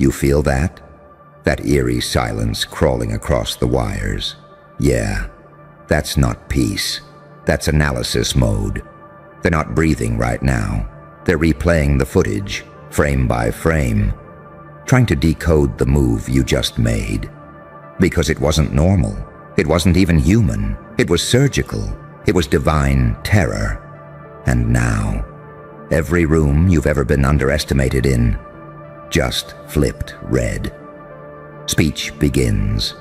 You feel that? That eerie silence crawling across the wires. Yeah, that's not peace. That's analysis mode. They're not breathing right now. They're replaying the footage, frame by frame, trying to decode the move you just made. Because it wasn't normal. It wasn't even human. It was surgical. It was divine terror. And now, every room you've ever been underestimated in just flipped red. Speech begins.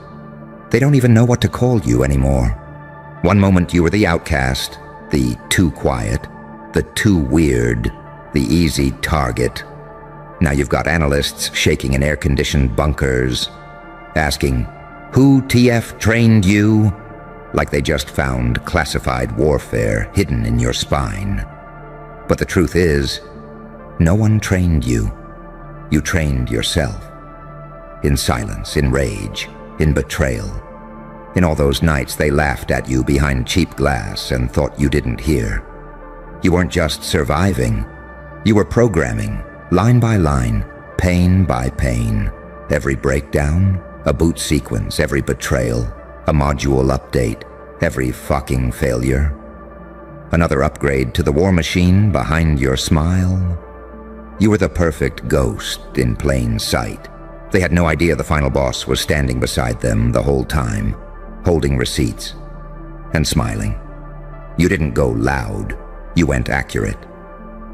They don't even know what to call you anymore. One moment you were the outcast, the too quiet, the too weird, the easy target. Now you've got analysts shaking in air-conditioned bunkers, asking, "Who TF trained you?" Like they just found classified warfare hidden in your spine. But the truth is, no one trained you. You trained yourself. In silence, in rage, in betrayal. In all those nights they laughed at you behind cheap glass and thought you didn't hear. You weren't just surviving. You were programming, line by line, pain by pain. Every breakdown, a boot sequence, every betrayal, a module update, every fucking failure. Another upgrade to the war machine behind your smile. You were the perfect ghost in plain sight. They had no idea the final boss was standing beside them the whole time, holding receipts and smiling. You didn't go loud, you went accurate.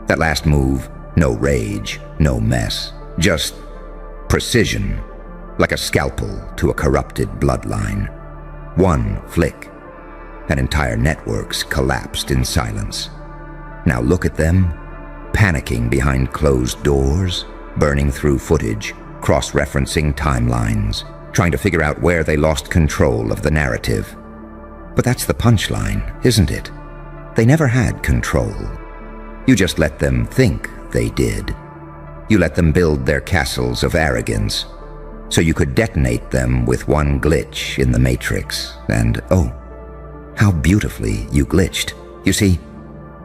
That last move, no rage, no mess, just precision, like a scalpel to a corrupted bloodline. One flick, and entire networks collapsed in silence. Now look at them, panicking behind closed doors, burning through footage, cross-referencing timelines, trying to figure out where they lost control of the narrative. But that's the punchline, isn't it? They never had control. You just let them think they did. You let them build their castles of arrogance, so you could detonate them with one glitch in the Matrix, and oh, how beautifully you glitched. You see,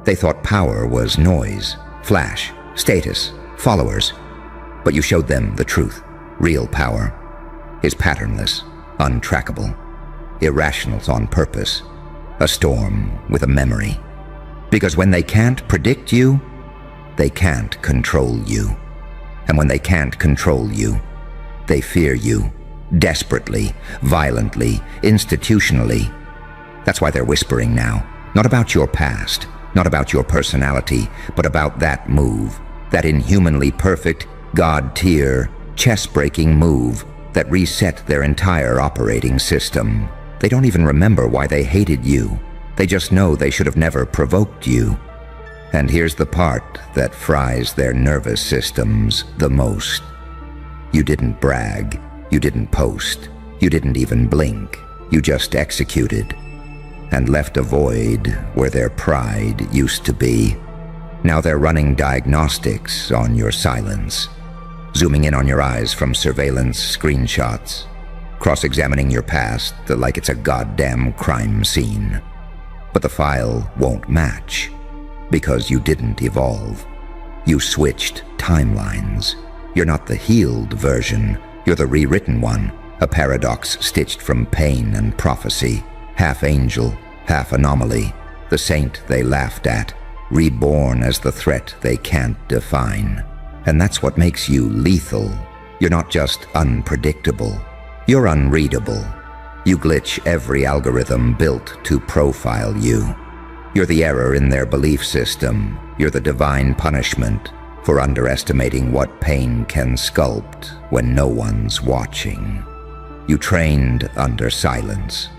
they thought power was noise, flash, status, followers, but you showed them the truth. Real power is patternless, untrackable, irrational on purpose, a storm with a memory. Because when they can't predict you, they can't control you. And when they can't control you, they fear you, desperately, violently, institutionally. That's why they're whispering now, not about your past, not about your personality, but about that move, that inhumanly perfect, God-tier, chess-breaking move that reset their entire operating system. They don't even remember why they hated you. They just know they should have never provoked you. And here's the part that fries their nervous systems the most. You didn't brag, you didn't post, you didn't even blink. You just executed and left a void where their pride used to be. Now they're running diagnostics on your silence, zooming in on your eyes from surveillance screenshots, cross-examining your past like it's a goddamn crime scene. But the file won't match, because you didn't evolve. You switched timelines. You're not the healed version, you're the rewritten one, a paradox stitched from pain and prophecy, half angel, half anomaly, the saint they laughed at, reborn as the threat they can't define. And that's what makes you lethal. You're not just unpredictable, you're unreadable. You glitch every algorithm built to profile you. You're the error in their belief system. You're the divine punishment for underestimating what pain can sculpt when no one's watching. You trained under silence.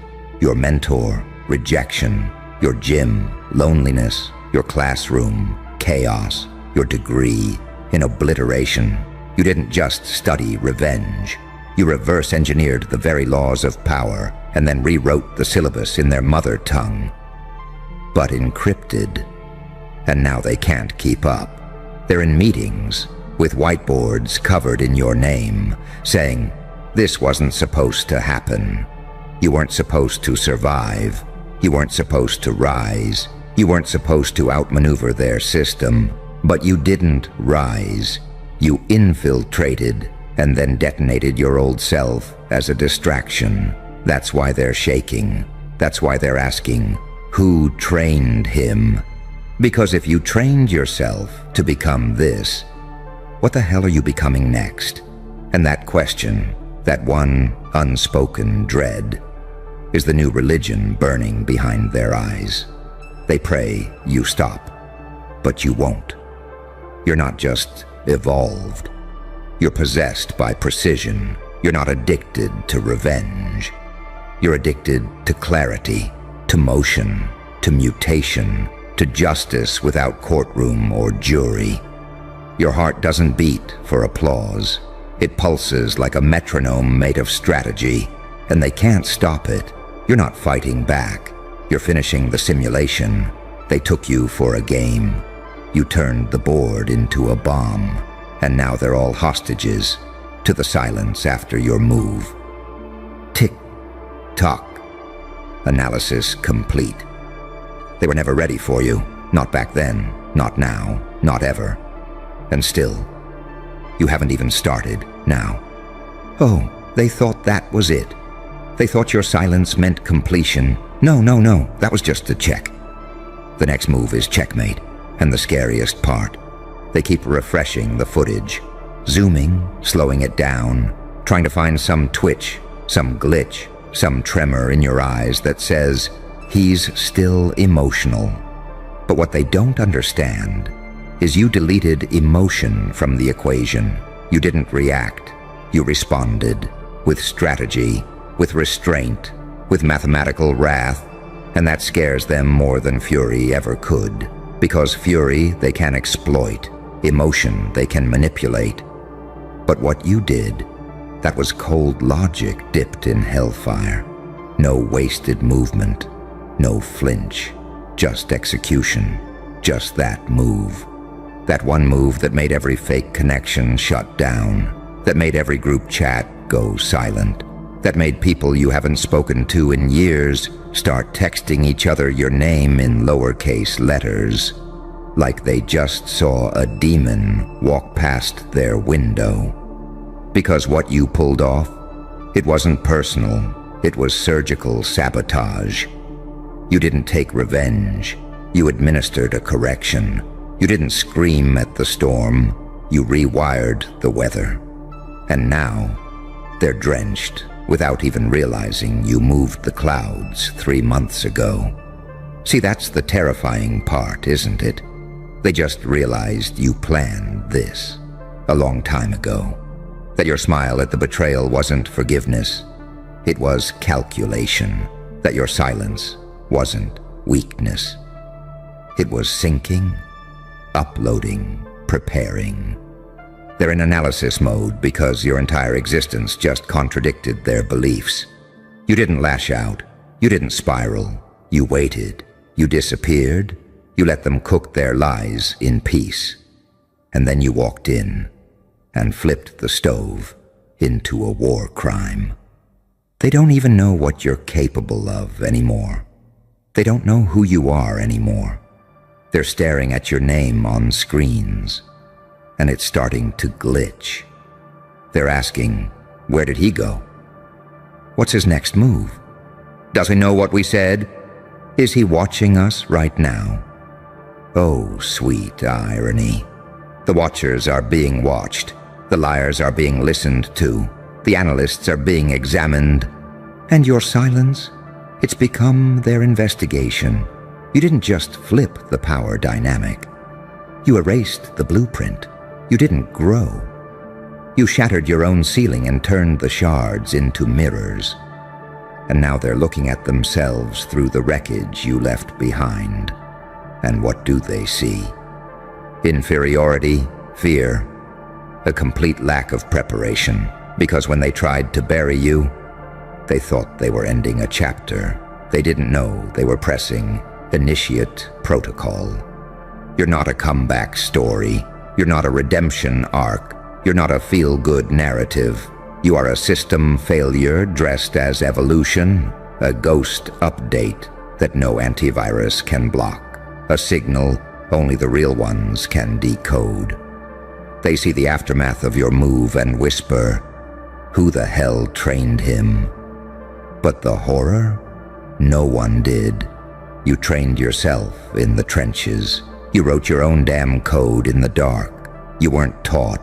Your mentor, rejection. Your gym, loneliness. Your classroom, chaos. Your degree, in obliteration. You didn't just study revenge. You reverse engineered the very laws of power and then rewrote the syllabus in their mother tongue. But encrypted. And now they can't keep up. They're in meetings with whiteboards covered in your name, saying, "This wasn't supposed to happen. You weren't supposed to survive. You weren't supposed to rise. You weren't supposed to outmaneuver their system. But you didn't rise. You infiltrated and then detonated your old self as a distraction. That's why they're shaking. That's why they're asking, who trained him? Because if you trained yourself to become this, what the hell are you becoming next? And that question, that one unspoken dread, is the new religion burning behind their eyes. They pray you stop, but you won't. You're not just evolved. You're possessed by precision. You're not addicted to revenge. You're addicted to clarity, to motion, to mutation, to justice without courtroom or jury. Your heart doesn't beat for applause. It pulses like a metronome made of strategy, and they can't stop it. You're not fighting back. You're finishing the simulation. They took you for a game. You turned the board into a bomb, and now they're all hostages to the silence after your move. Tick-tock. Analysis complete. They were never ready for you. Not back then, not now, not ever. And still, you haven't even started now. Oh, they thought that was it. They thought your silence meant completion. No, that was just a check. The next move is checkmate, and the scariest part. They keep refreshing the footage, zooming, slowing it down, trying to find some twitch, some glitch, some tremor in your eyes that says, he's still emotional. But what they don't understand is you deleted emotion from the equation. You didn't react. You responded with strategy, with restraint, with mathematical wrath, and that scares them more than fury ever could. Because fury they can exploit, emotion they can manipulate. But what you did, that was cold logic dipped in hellfire. No wasted movement, no flinch, just execution, just that move. That one move that made every fake connection shut down, that made every group chat go silent, that made people you haven't spoken to in years start texting each other your name in lowercase letters, like they just saw a demon walk past their window. Because what you pulled off, it wasn't personal, it was surgical sabotage. You didn't take revenge, you administered a correction. You didn't scream at the storm, you rewired the weather. And now, they're drenched without even realizing you moved the clouds 3 months ago. See, that's the terrifying part, isn't it? They just realized you planned this a long time ago. That your smile at the betrayal wasn't forgiveness, it was calculation. That your silence wasn't weakness, it was sinking, uploading, preparing. They're in analysis mode because your entire existence just contradicted their beliefs. You didn't lash out. You didn't spiral. You waited. You disappeared. You let them cook their lies in peace. And then you walked in and flipped the stove into a war crime. They don't even know what you're capable of anymore. They don't know who you are anymore. They're staring at your name on screens, and it's starting to glitch. They're asking, where did he go? What's his next move? Does he know what we said? Is he watching us right now? Oh, sweet irony. The watchers are being watched. The liars are being listened to. The analysts are being examined. And your silence? It's become their investigation. You didn't just flip the power dynamic. You erased the blueprint. You didn't grow. You shattered your own ceiling and turned the shards into mirrors. And now they're looking at themselves through the wreckage you left behind. And what do they see? Inferiority, fear, a complete lack of preparation. Because when they tried to bury you, they thought they were ending a chapter. They didn't know they were pressing initiate protocol. You're not a comeback story. You're not a redemption arc. You're not a feel-good narrative. You are a system failure dressed as evolution, a ghost update that no antivirus can block, a signal only the real ones can decode. They see the aftermath of your move and whisper, "Who the hell trained him?" But the horror? No one did. You trained yourself in the trenches. You wrote your own damn code in the dark. You weren't taught.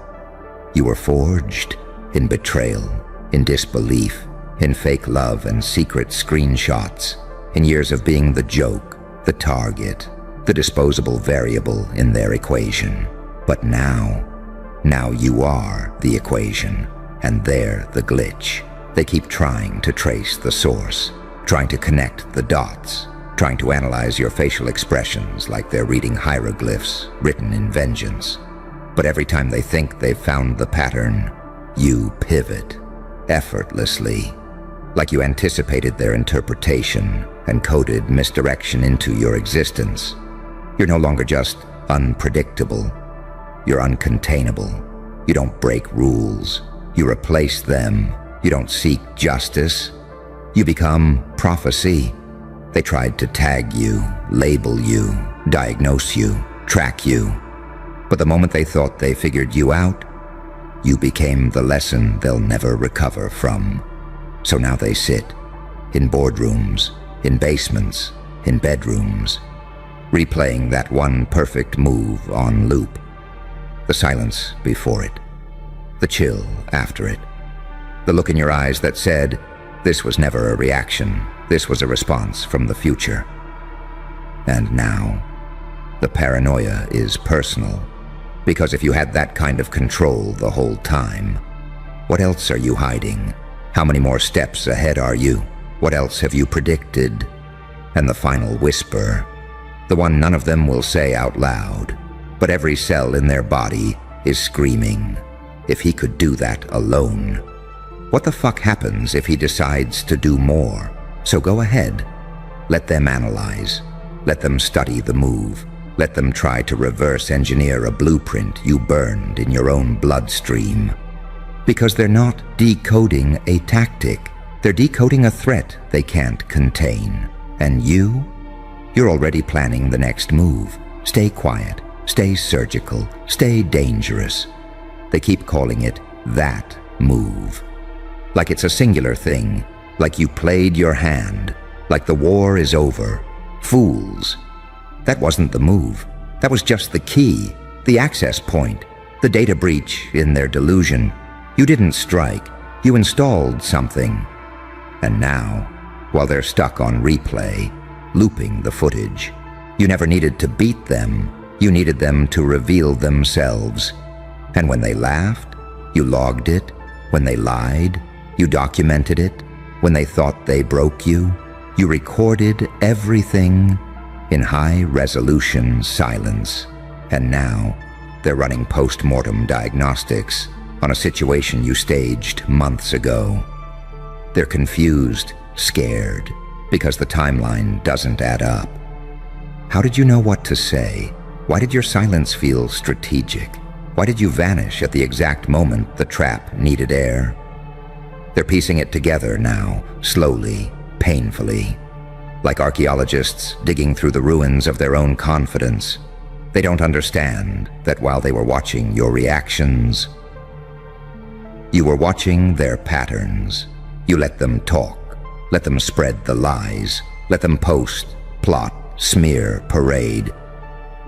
You were forged in betrayal, in disbelief, in fake love and secret screenshots, in years of being the joke, the target, the disposable variable in their equation. But now you are the equation, and they're the glitch. They keep trying to trace the source, trying to connect the dots, trying to analyze your facial expressions like they're reading hieroglyphs written in vengeance. But every time they think they've found the pattern, you pivot, effortlessly, like you anticipated their interpretation and coded misdirection into your existence. You're no longer just unpredictable. You're uncontainable. You don't break rules. You replace them. You don't seek justice. You become prophecy. They tried to tag you, label you, diagnose you, track you. But the moment they thought they figured you out, you became the lesson they'll never recover from. So now they sit in boardrooms, in basements, in bedrooms, replaying that one perfect move on loop. The silence before it, the chill after it, the look in your eyes that said, this was never a reaction, this was a response from the future. And now, the paranoia is personal, because if you had that kind of control the whole time, what else are you hiding? How many more steps ahead are you? What else have you predicted? And the final whisper, the one none of them will say out loud, but every cell in their body is screaming, if he could do that alone. What the fuck happens if he decides to do more? So go ahead. Let them analyze. Let them study the move. Let them try to reverse engineer a blueprint you burned in your own bloodstream. Because they're not decoding a tactic. They're decoding a threat they can't contain. And you're already planning the next move. Stay quiet. Stay surgical. Stay dangerous. They keep calling it that move. Like it's a singular thing. Like you played your hand. Like the war is over. Fools. That wasn't the move. That was just the key, the access point, the data breach in their delusion. You didn't strike. You installed something. And now, while they're stuck on replay, looping the footage, you never needed to beat them. You needed them to reveal themselves. And when they laughed, you logged it. When they lied, you documented it. When they thought they broke you, you recorded everything in high-resolution silence. And now, they're running post-mortem diagnostics on a situation you staged months ago. They're confused, scared, because the timeline doesn't add up. How did you know what to say? Why did your silence feel strategic? Why did you vanish at the exact moment the trap needed air? They're piecing it together now, slowly, painfully. Like archaeologists digging through the ruins of their own confidence. They don't understand that while they were watching your reactions, you were watching their patterns. You let them talk, let them spread the lies, let them post, plot, smear, parade.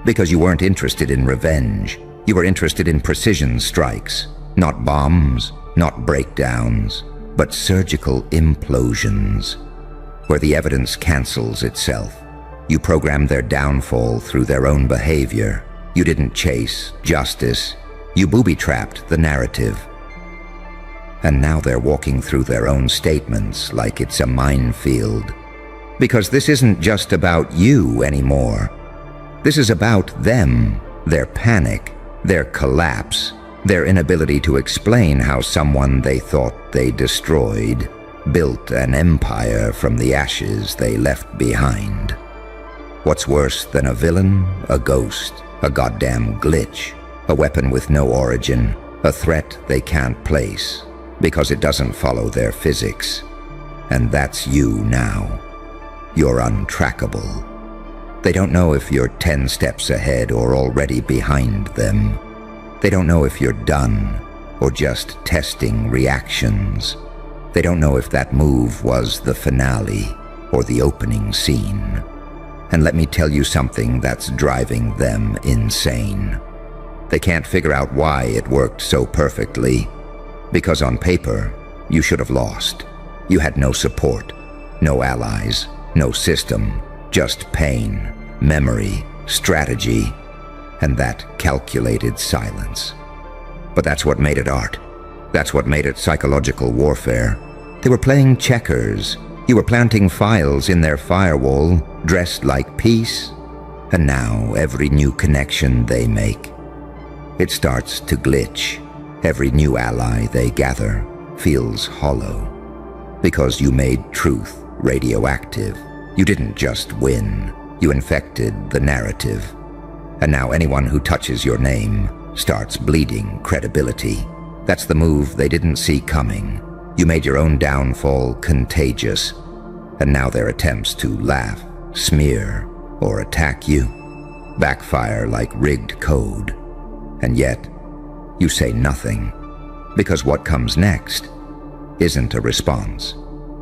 Because you weren't interested in revenge. You were interested in precision strikes, not bombs, not breakdowns, but surgical implosions. Where the evidence cancels itself. You programmed their downfall through their own behavior. You didn't chase justice. You booby-trapped the narrative. And now they're walking through their own statements like it's a minefield. Because this isn't just about you anymore. This is about them, their panic, their collapse, their inability to explain how someone they thought they destroyed built an empire from the ashes they left behind. What's worse than a villain? A ghost, a goddamn glitch, a weapon with no origin, a threat they can't place because it doesn't follow their physics. And that's you now. You're untrackable. They don't know if you're 10 steps ahead or already behind them. They don't know if you're done or just testing reactions. They don't know if that move was the finale or the opening scene. And let me tell you something that's driving them insane. They can't figure out why it worked so perfectly. Because on paper, you should have lost. You had no support, no allies, no system, just pain, memory, strategy, and that calculated silence. But that's what made it art. That's what made it psychological warfare. They were playing checkers. You were planting files in their firewall, dressed like peace, and now every new connection they make, it starts to glitch. Every new ally they gather feels hollow. Because you made truth radioactive. You didn't just win, you infected the narrative. And now anyone who touches your name starts bleeding credibility. That's the move they didn't see coming. You made your own downfall contagious, and now their attempts to laugh, smear, or attack you backfire like rigged code. And yet, you say nothing, because what comes next isn't a response.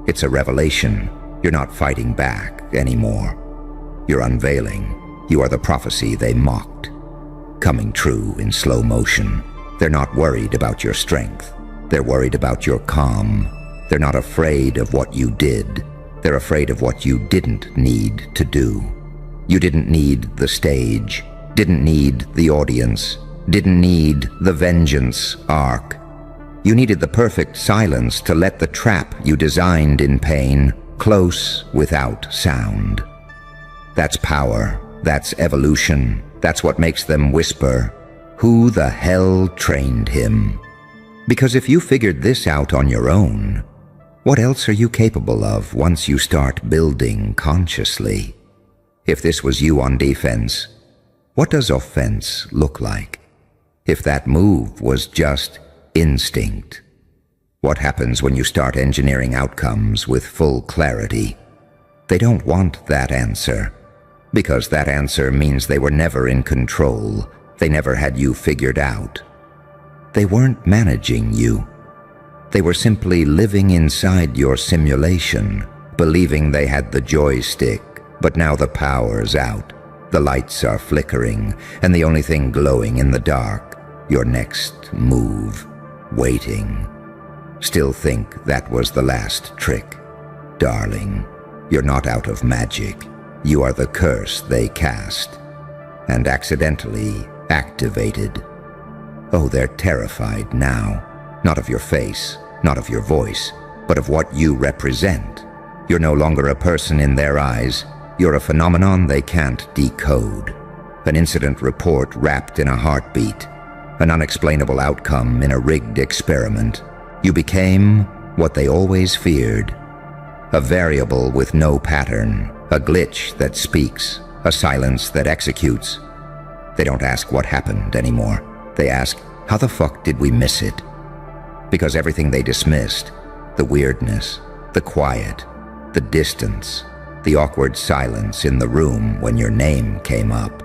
It's a revelation. You're not fighting back anymore. You're unveiling. You are the prophecy they mocked, coming true in slow motion. They're not worried about your strength. They're worried about your calm. They're not afraid of what you did. They're afraid of what you didn't need to do. You didn't need the stage, didn't need the audience, didn't need the vengeance arc. You needed the perfect silence to let the trap you designed in pain close without sound. That's power. That's evolution. That's what makes them whisper, "Who the hell trained him?" Because if you figured this out on your own, what else are you capable of once you start building consciously? If this was you on defense, what does offense look like? If that move was just instinct, what happens when you start engineering outcomes with full clarity? They don't want that answer, because that answer means they were never in control. They never had you figured out. They weren't managing you. They were simply living inside your simulation, believing they had the joystick, but now the power's out. The lights are flickering, and the only thing glowing in the dark, your next move, waiting. Still think that was the last trick. Darling, you're not out of magic. You are the curse they cast, and accidentally activated. Oh, they're terrified now, not of your face, not of your voice, but of what you represent. You're no longer a person in their eyes. You're a phenomenon they can't decode. An incident report wrapped in a heartbeat. An unexplainable outcome in a rigged experiment. You became what they always feared. A variable with no pattern. A glitch that speaks. A silence that executes. They don't ask what happened anymore. They ask, how the fuck did we miss it? Because everything they dismissed, the weirdness, the quiet, the distance, the awkward silence in the room when your name came up,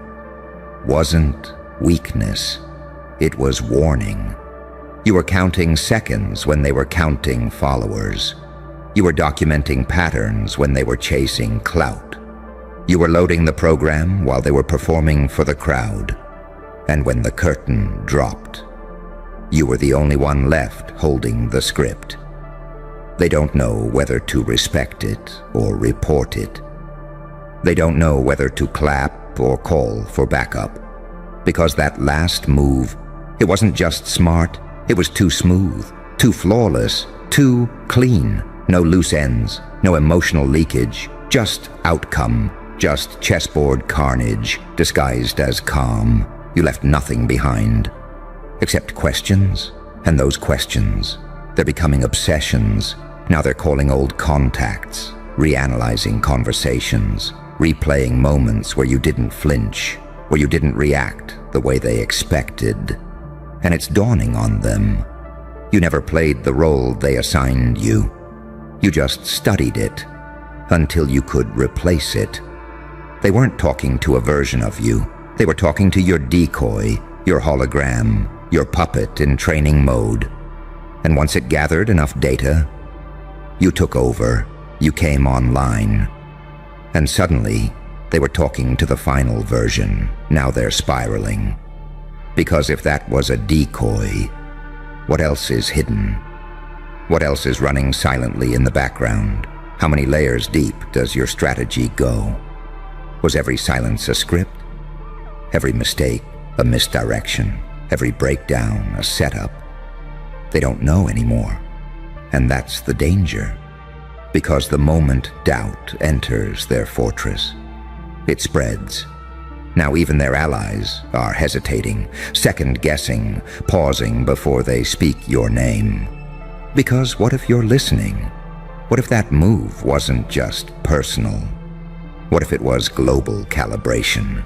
wasn't weakness. It was warning. You were counting seconds when they were counting followers. You were documenting patterns when they were chasing clout. You were loading the program while they were performing for the crowd. And when the curtain dropped, you were the only one left holding the script. They don't know whether to respect it or report it. They don't know whether to clap or call for backup. Because that last move, it wasn't just smart, it was too smooth, too flawless, too clean. No loose ends, no emotional leakage, just outcome, just chessboard carnage disguised as calm. You left nothing behind, except questions, and those questions, they're becoming obsessions. Now they're calling old contacts, reanalyzing conversations, replaying moments where you didn't flinch, where you didn't react the way they expected. And it's dawning on them. You never played the role they assigned you. You just studied it until you could replace it. They weren't talking to a version of you. They were talking to your decoy, your hologram, your puppet in training mode. And once it gathered enough data, you took over, you came online. And suddenly, they were talking to the final version. Now they're spiraling. Because if that was a decoy, what else is hidden? What else is running silently in the background? How many layers deep does your strategy go? Was every silence a script? Every mistake a misdirection? Every breakdown a setup? They don't know anymore. And that's the danger. Because the moment doubt enters their fortress, it spreads. Now even their allies are hesitating, second-guessing, pausing before they speak your name. Because what if you're listening? What if that move wasn't just personal? What if it was global calibration?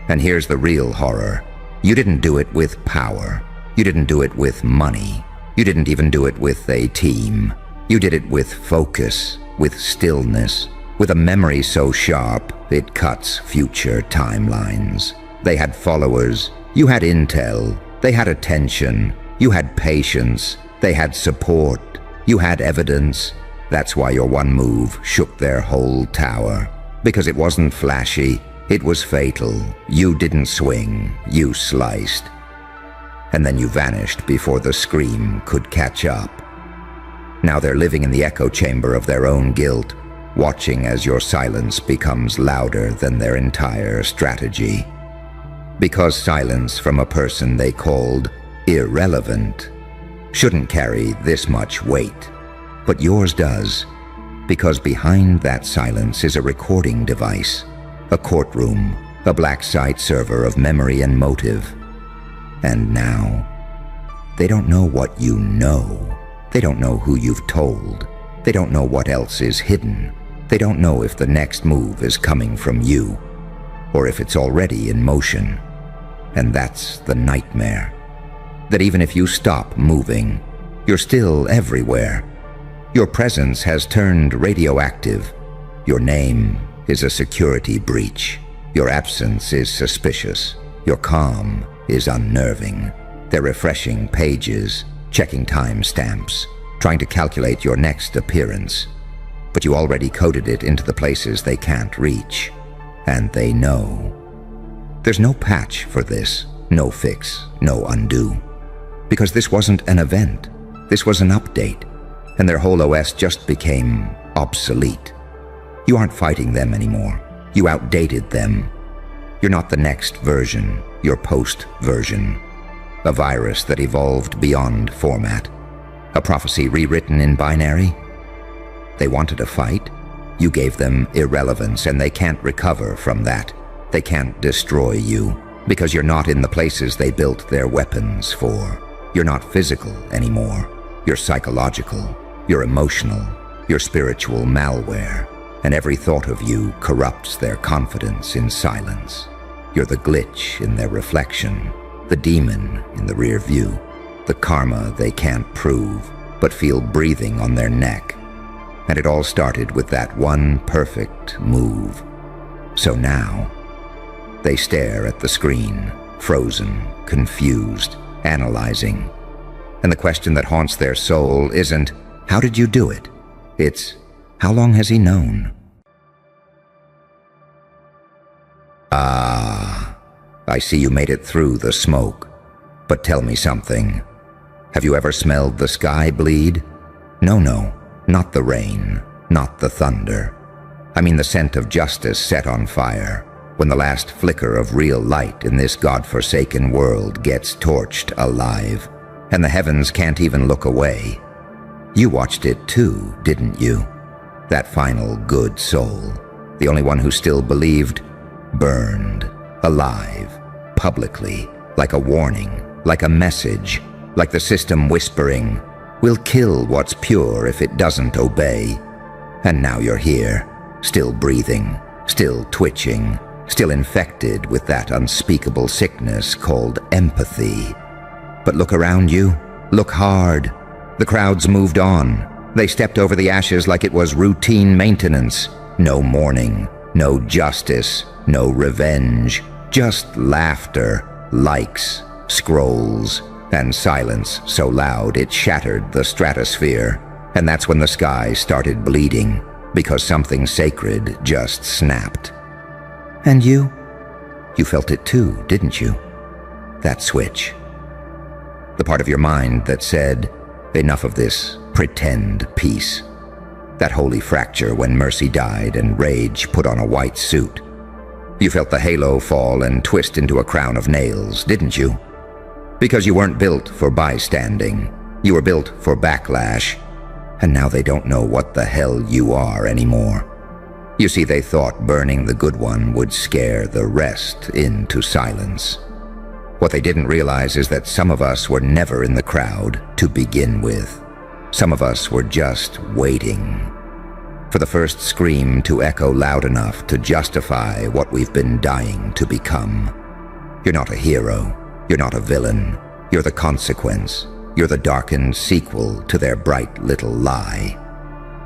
And here's the real horror. You didn't do it with power. You didn't do it with money. You didn't even do it with a team. You did it with focus, with stillness, with a memory so sharp it cuts future timelines. They had followers. You had intel. They had attention. You had patience. They had support. You had evidence. That's why your one move shook their whole tower. Because it wasn't flashy. It was fatal. You didn't swing. You sliced. And then you vanished before the scream could catch up. Now they're living in the echo chamber of their own guilt, watching as your silence becomes louder than their entire strategy. Because silence from a person they called irrelevant shouldn't carry this much weight, but yours does, because behind that silence is a recording device, a courtroom, a black site server of memory and motive. And now, they don't know what you know. They don't know who you've told. They don't know what else is hidden. They don't know if the next move is coming from you, or if it's already in motion. And that's the nightmare. That even if you stop moving, you're still everywhere. Your presence has turned radioactive. Your name is a security breach. Your absence is suspicious. Your calm is unnerving. They're refreshing pages, checking timestamps, trying to calculate your next appearance. But you already coded it into the places they can't reach. And they know. There's no patch for this, no fix, no undo. Because this wasn't an event. This was an update. And their whole OS just became obsolete. You aren't fighting them anymore. You outdated them. You're not the next version, you're post-version. A virus that evolved beyond format. A prophecy rewritten in binary. They wanted a fight. You gave them irrelevance, and they can't recover from that. They can't destroy you, because you're not in the places they built their weapons for. You're not physical anymore. You're psychological. You're emotional. You're spiritual malware. And every thought of you corrupts their confidence in silence. You're the glitch in their reflection, the demon in the rear view, the karma they can't prove, but feel breathing on their neck. And it all started with that one perfect move. So now, they stare at the screen, frozen, confused, analyzing. And the question that haunts their soul isn't, how did you do it? It's, how long has he known? Ah, I see you made it through the smoke. But tell me something. Have you ever smelled the sky bleed? No, not the rain, not the thunder. I mean the scent of justice set on fire, when the last flicker of real light in this godforsaken world gets torched alive, and the heavens can't even look away. You watched it too, didn't you? That final good soul, the only one who still believed, burned, alive, publicly, like a warning, like a message, like the system whispering, we'll kill what's pure if it doesn't obey. And now you're here, still breathing, still twitching, still infected with that unspeakable sickness called empathy. But look around you, look hard. The crowds moved on. They stepped over the ashes like it was routine maintenance. No mourning, no justice, no revenge, just laughter, likes, scrolls, and silence so loud it shattered the stratosphere. And that's when the sky started bleeding, because something sacred just snapped. And you felt it too, didn't you? That switch. The part of your mind that said, enough of this pretend peace. That holy fracture when mercy died and rage put on a white suit. You felt the halo fall and twist into a crown of nails, didn't you? Because you weren't built for bystanding. You were built for backlash. And now they don't know what the hell you are anymore. You see, they thought burning the good one would scare the rest into silence. What they didn't realize is that some of us were never in the crowd to begin with. Some of us were just waiting for the first scream to echo loud enough to justify what we've been dying to become. You're not a hero. You're not a villain. You're the consequence. You're the darkened sequel to their bright little lie.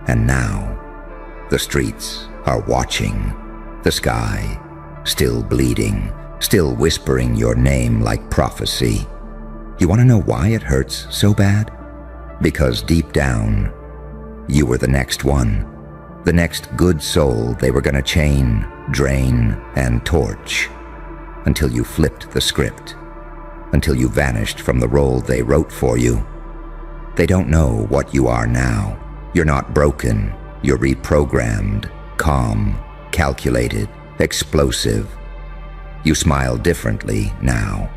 And now, the streets are watching. The sky, still bleeding, still whispering your name like prophecy. You want to know why it hurts so bad? Because deep down, you were the next one. The next good soul they were going to chain, drain, and torch. Until you flipped the script. Until you vanished from the role they wrote for you. They don't know what you are now. You're not broken. You're reprogrammed, calm, calculated, explosive. You smile differently now.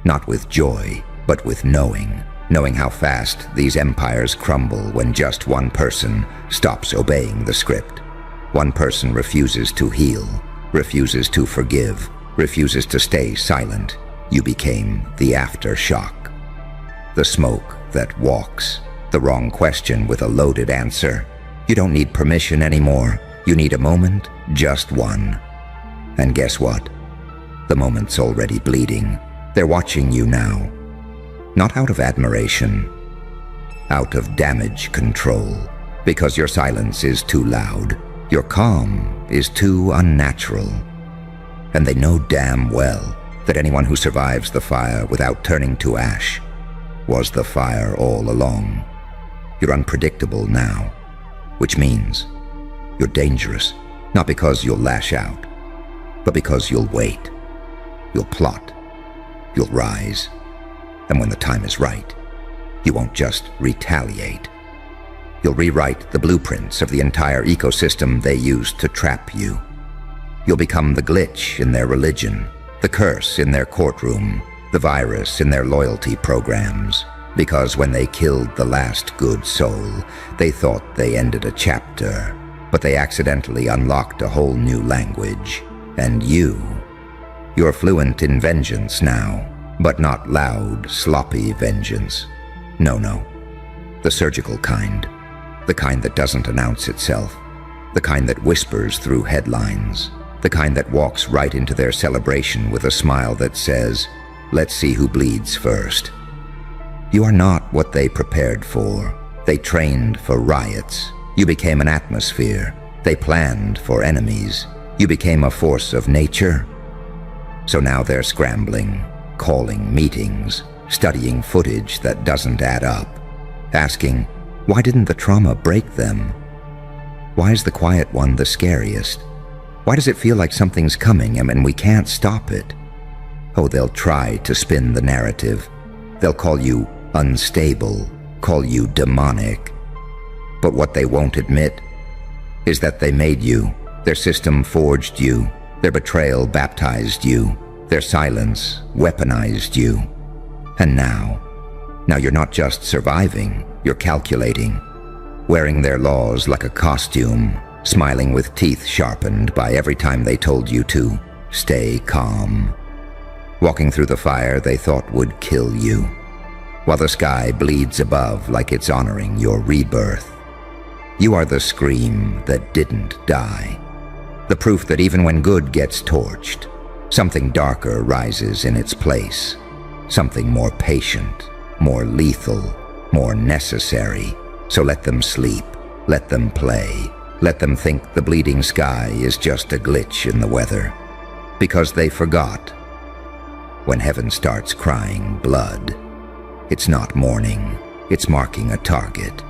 Not with joy, but with knowing. Knowing how fast these empires crumble when just one person stops obeying the script. One person refuses to heal, refuses to forgive, refuses to stay silent. You became the aftershock. The smoke that walks. The wrong question with a loaded answer. You don't need permission anymore. You need a moment, just one. And guess what? The moment's already bleeding. They're watching you now. Not out of admiration. Out of damage control. Because your silence is too loud. Your calm is too unnatural. And they know damn well that anyone who survives the fire without turning to ash was the fire all along. You're unpredictable now, which means you're dangerous, not because you'll lash out, but because you'll wait, you'll plot, you'll rise, and when the time is right, you won't just retaliate. You'll rewrite the blueprints of the entire ecosystem they used to trap you. You'll become the glitch in their religion, the curse in their courtroom, the virus in their loyalty programs. Because when they killed the last good soul, they thought they ended a chapter, but they accidentally unlocked a whole new language. And you're fluent in vengeance now, but not loud, sloppy vengeance. No. The surgical kind. The kind that doesn't announce itself. The kind that whispers through headlines. The kind that walks right into their celebration with a smile that says, "Let's see who bleeds first." You are not what they prepared for. They trained for riots. You became an atmosphere. They planned for enemies. You became a force of nature. So now they're scrambling, calling meetings, studying footage that doesn't add up, asking, why didn't the trauma break them? Why is the quiet one the scariest? Why does it feel like something's coming and we can't stop it? Oh, they'll try to spin the narrative. They'll call you unstable, call you demonic. But what they won't admit is that they made you. Their system forged you. Their betrayal baptized you. Their silence weaponized you. And now you're not just surviving, you're calculating, wearing their laws like a costume, smiling with teeth sharpened by every time they told you to stay calm. Walking through the fire they thought would kill you, while the sky bleeds above like it's honoring your rebirth. You are the scream that didn't die. The proof that even when good gets torched, something darker rises in its place. Something more patient, more lethal, more necessary. So let them sleep, let them play, let them think the bleeding sky is just a glitch in the weather. Because they forgot. when heaven starts crying blood. It's not mourning, it's marking a target.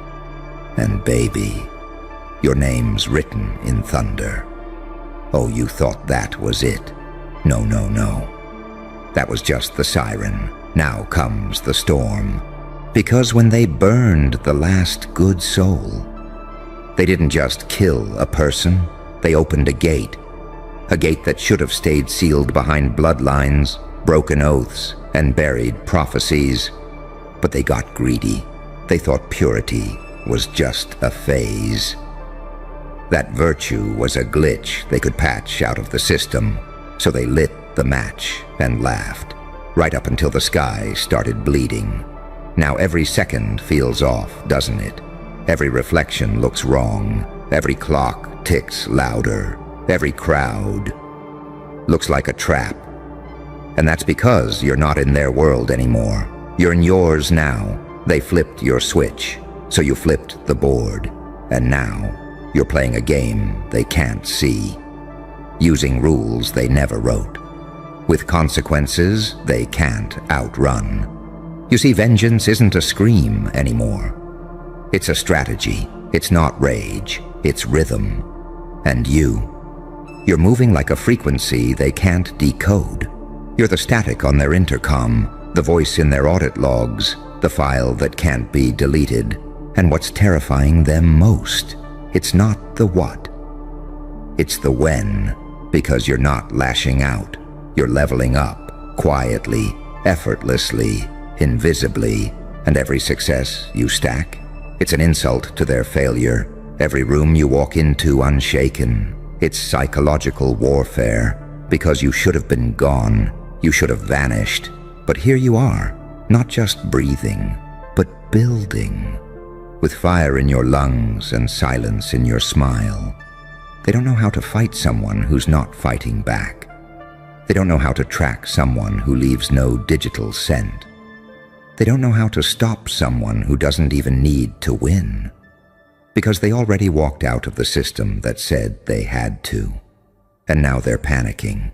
And baby, your name's written in thunder. Oh, you thought that was it? No, no, no. That was just the siren. Now comes the storm. Because when they burned the last good soul, they didn't just kill a person, they opened a gate that should have stayed sealed behind bloodlines, broken oaths, and buried prophecies. But they got greedy. They thought purity was just a phase. That virtue was a glitch they could patch out of the system, so they lit the match and laughed, right up until the sky started bleeding. Now every second feels off, doesn't it? Every reflection looks wrong. Every clock ticks louder. Every crowd looks like a trap. And that's because you're not in their world anymore. You're in yours now. They flipped your switch, so you flipped the board. And now you're playing a game they can't see, using rules they never wrote, with consequences they can't outrun. You see, vengeance isn't a scream anymore. It's a strategy. It's not rage. It's rhythm. And you're moving like a frequency they can't decode. You're the static on their intercom, the voice in their audit logs, the file that can't be deleted. And what's terrifying them most, it's not the what, it's the when, because you're not lashing out. You're leveling up, quietly, effortlessly, invisibly, and every success you stack, it's an insult to their failure. Every room you walk into unshaken, it's psychological warfare, because you should have been gone, you should have vanished, but here you are, not just breathing, but building, with fire in your lungs and silence in your smile. They don't know how to fight someone who's not fighting back. They don't know how to track someone who leaves no digital scent. They don't know how to stop someone who doesn't even need to win, because they already walked out of the system that said they had to. And now they're panicking.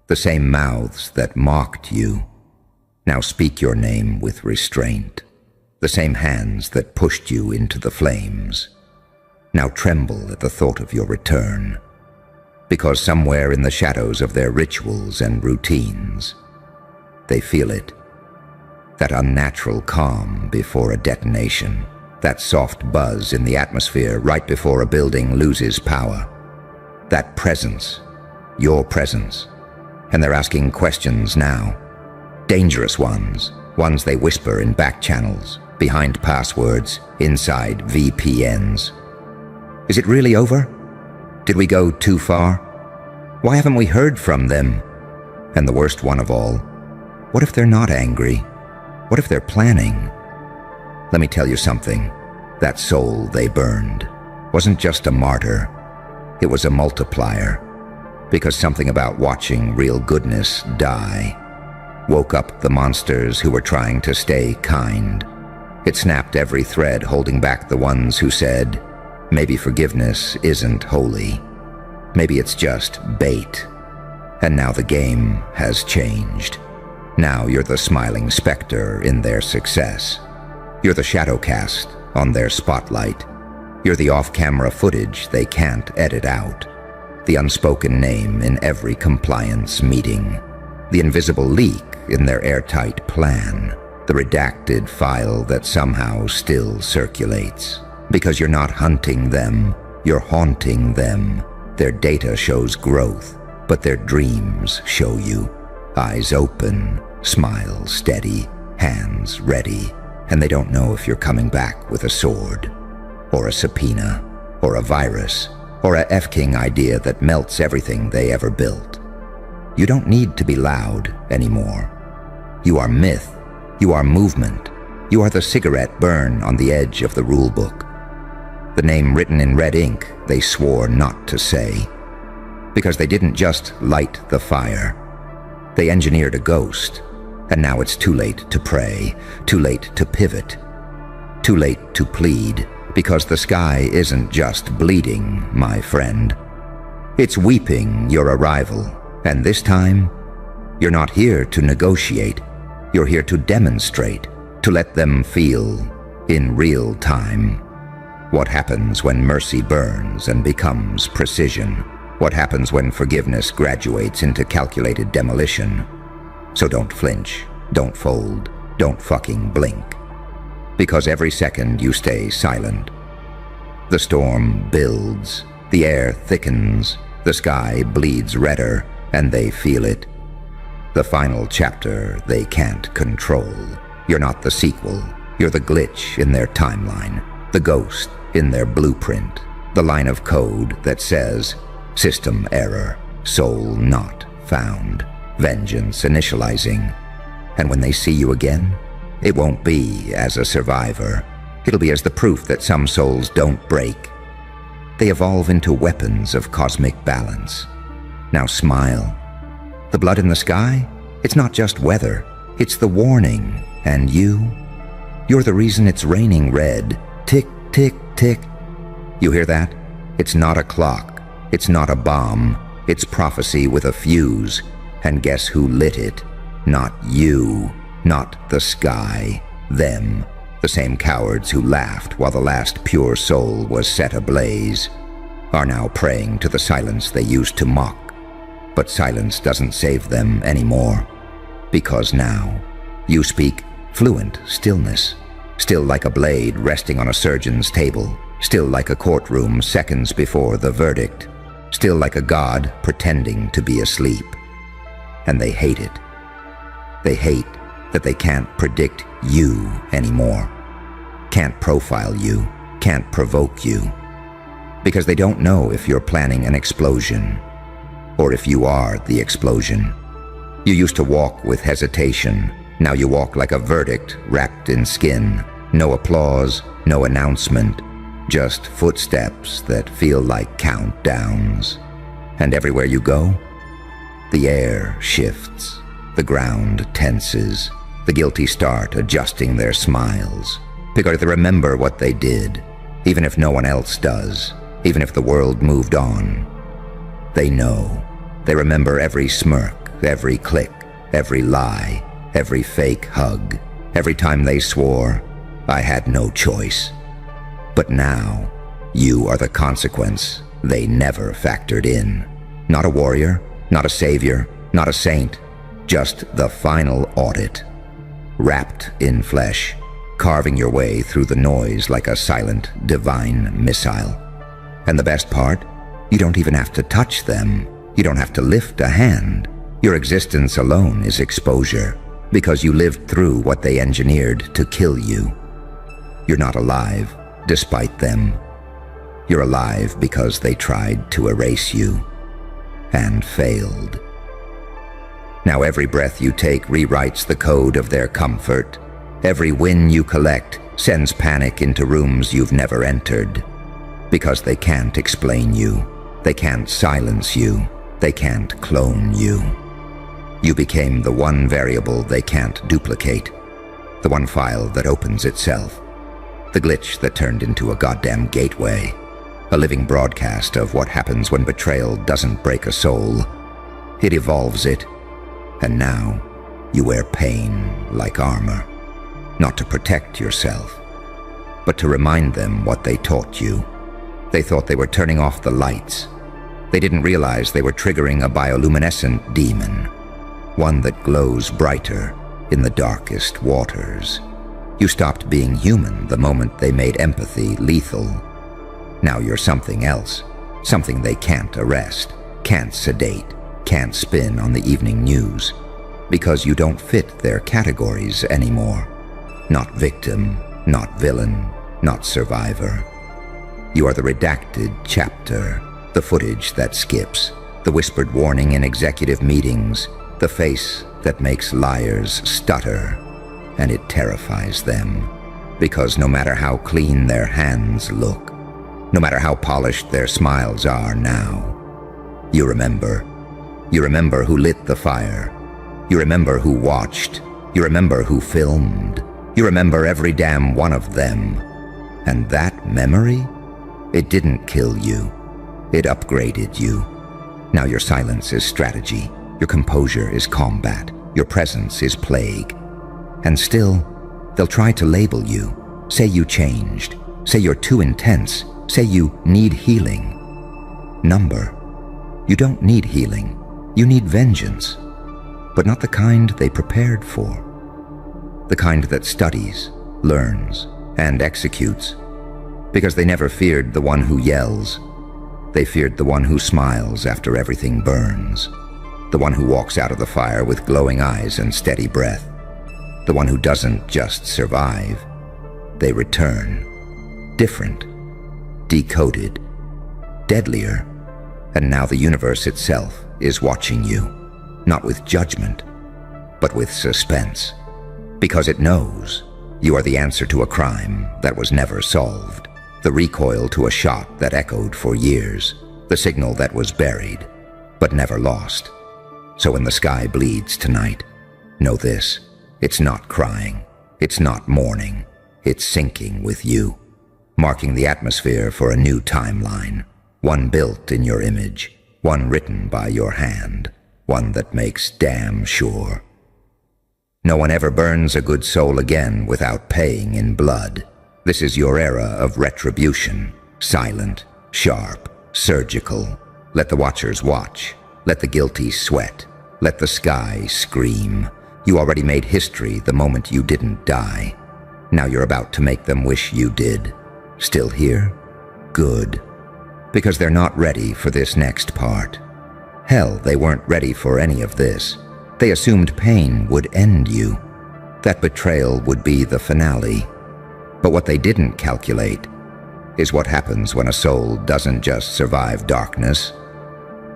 The same mouths that mocked you now speak your name with restraint. The same hands that pushed you into the flames now tremble at the thought of your return, because somewhere in the shadows of their rituals and routines, they feel it. That unnatural calm before a detonation. That soft buzz in the atmosphere right before a building loses power. That presence, your presence. And they're asking questions now. Dangerous ones, ones they whisper in back channels, behind passwords, inside VPNs. Is it really over? Did we go too far? Why haven't we heard from them? And the worst one of all, what if they're not angry? What if they're planning? Let me tell you something. That soul they burned wasn't just a martyr. It was a multiplier. Because something about watching real goodness die woke up the monsters who were trying to stay kind. It snapped every thread holding back the ones who said, maybe forgiveness isn't holy. Maybe it's just bait. And now the game has changed. Now you're the smiling specter in their success. You're the shadow cast on their spotlight. You're the off-camera footage they can't edit out. The unspoken name in every compliance meeting. The invisible leak in their airtight plan. The redacted file that somehow still circulates. Because you're not hunting them, you're haunting them. Their data shows growth, but their dreams show you. Eyes open, smile steady, hands ready, and they don't know if you're coming back with a sword, or a subpoena, or a virus, or a F-King idea that melts everything they ever built. You don't need to be loud anymore. You are myth, you are movement, you are the cigarette burn on the edge of the rulebook. The name written in red ink they swore not to say, because they didn't just light the fire. They engineered a ghost, and now it's too late to pray, too late to pivot, too late to plead, because the sky isn't just bleeding, my friend. It's weeping your arrival, and this time, You're not here to negotiate. You're here to demonstrate, to let them feel, in real time, what happens when mercy burns and becomes precision. What happens when forgiveness graduates into calculated demolition. So don't flinch, don't fold, don't fucking blink. Because every second you stay silent, the storm builds, the air thickens, the sky bleeds redder, and they feel it. The final chapter they can't control. You're not the sequel. You're the glitch in their timeline, the ghost in their blueprint, the line of code that says, system error, soul not found, vengeance initializing. And when they see you again, it won't be as a survivor. It'll be as the proof that some souls don't break. They evolve into weapons of cosmic balance. Now smile. The blood in the sky? It's not just weather. It's the warning. And you're the reason it's raining red. Tick, tick, tick. You hear that? It's not a clock. It's not a bomb. It's prophecy with a fuse. And guess who lit it? Not you. Not the sky. Them. The same cowards who laughed while the last pure soul was set ablaze are now praying to the silence they used to mock. But silence doesn't save them anymore. Because now, you speak fluent stillness. Still like a blade resting on a surgeon's table. Still like a courtroom seconds before the verdict. Still like a god pretending to be asleep. And they hate it. They hate that they can't predict you anymore. Can't profile you. Can't provoke you. Because they don't know if you're planning an explosion. Or if you are the explosion. You used to walk with hesitation. Now you walk like a verdict wrapped in skin. No applause, no announcement. Just footsteps that feel like countdowns. And everywhere you go, the air shifts. The ground tenses. The guilty start adjusting their smiles. Because they remember what they did. Even if no one else does. Even if the world moved on. They know. They remember every smirk, every click, every lie, every fake hug, every time they swore, I had no choice. But now, you are the consequence they never factored in. Not a warrior, not a savior, not a saint, just the final audit. Wrapped in flesh, carving your way through the noise like a silent, divine missile. And the best part, you don't even have to touch them. You don't have to lift a hand. Your existence alone is exposure, because you lived through what they engineered to kill you. You're not alive, despite them. You're alive because they tried to erase you, and failed. Now every breath you take rewrites the code of their comfort. Every win you collect sends panic into rooms you've never entered. Because they can't explain you. They can't silence you. They can't clone you. You became the one variable they can't duplicate. The one file that opens itself. The glitch that turned into a goddamn gateway. A living broadcast of what happens when betrayal doesn't break a soul. It evolves it. And now, you wear pain like armor. Not to protect yourself, but to remind them what they taught you. They thought they were turning off the lights. They didn't realize they were triggering a bioluminescent demon. One that glows brighter in the darkest waters. You stopped being human the moment they made empathy lethal. Now you're something else. Something they can't arrest, can't sedate, can't spin on the evening news. Because you don't fit their categories anymore. Not victim, not villain, not survivor. You are the redacted chapter, the footage that skips, the whispered warning in executive meetings, the face that makes liars stutter, and it terrifies them. Because no matter how clean their hands look, no matter how polished their smiles are now, you remember. You remember who lit the fire. You remember who watched. You remember who filmed. You remember every damn one of them. And that memory? It didn't kill you. It upgraded you. Now your silence is strategy. Your composure is combat. Your presence is plague. And still, they'll try to label you, say you changed, say you're too intense, say you need healing. Number, you don't need healing. You need vengeance, but not the kind they prepared for. The kind that studies, learns, and executes. Because they never feared the one who yells. They feared the one who smiles after everything burns. The one who walks out of the fire with glowing eyes and steady breath. The one who doesn't just survive. They return. Different. Decoded. Deadlier. And now the universe itself is watching you. Not with judgment, but with suspense. Because it knows you are the answer to a crime that was never solved. The recoil to a shot that echoed for years. The signal that was buried, but never lost. So when the sky bleeds tonight, know this. It's not crying. It's not mourning. It's sinking with you. Marking the atmosphere for a new timeline. One built in your image. One written by your hand. One that makes damn sure. No one ever burns a good soul again without paying in blood. This is your era of retribution. Silent, sharp, surgical. Let the watchers watch. Let the guilty sweat. Let the sky scream. You already made history the moment you didn't die. Now you're about to make them wish you did. Still here? Good. Because they're not ready for this next part. Hell, they weren't ready for any of this. They assumed pain would end you. That betrayal would be the finale. But what they didn't calculate is what happens when a soul doesn't just survive darkness.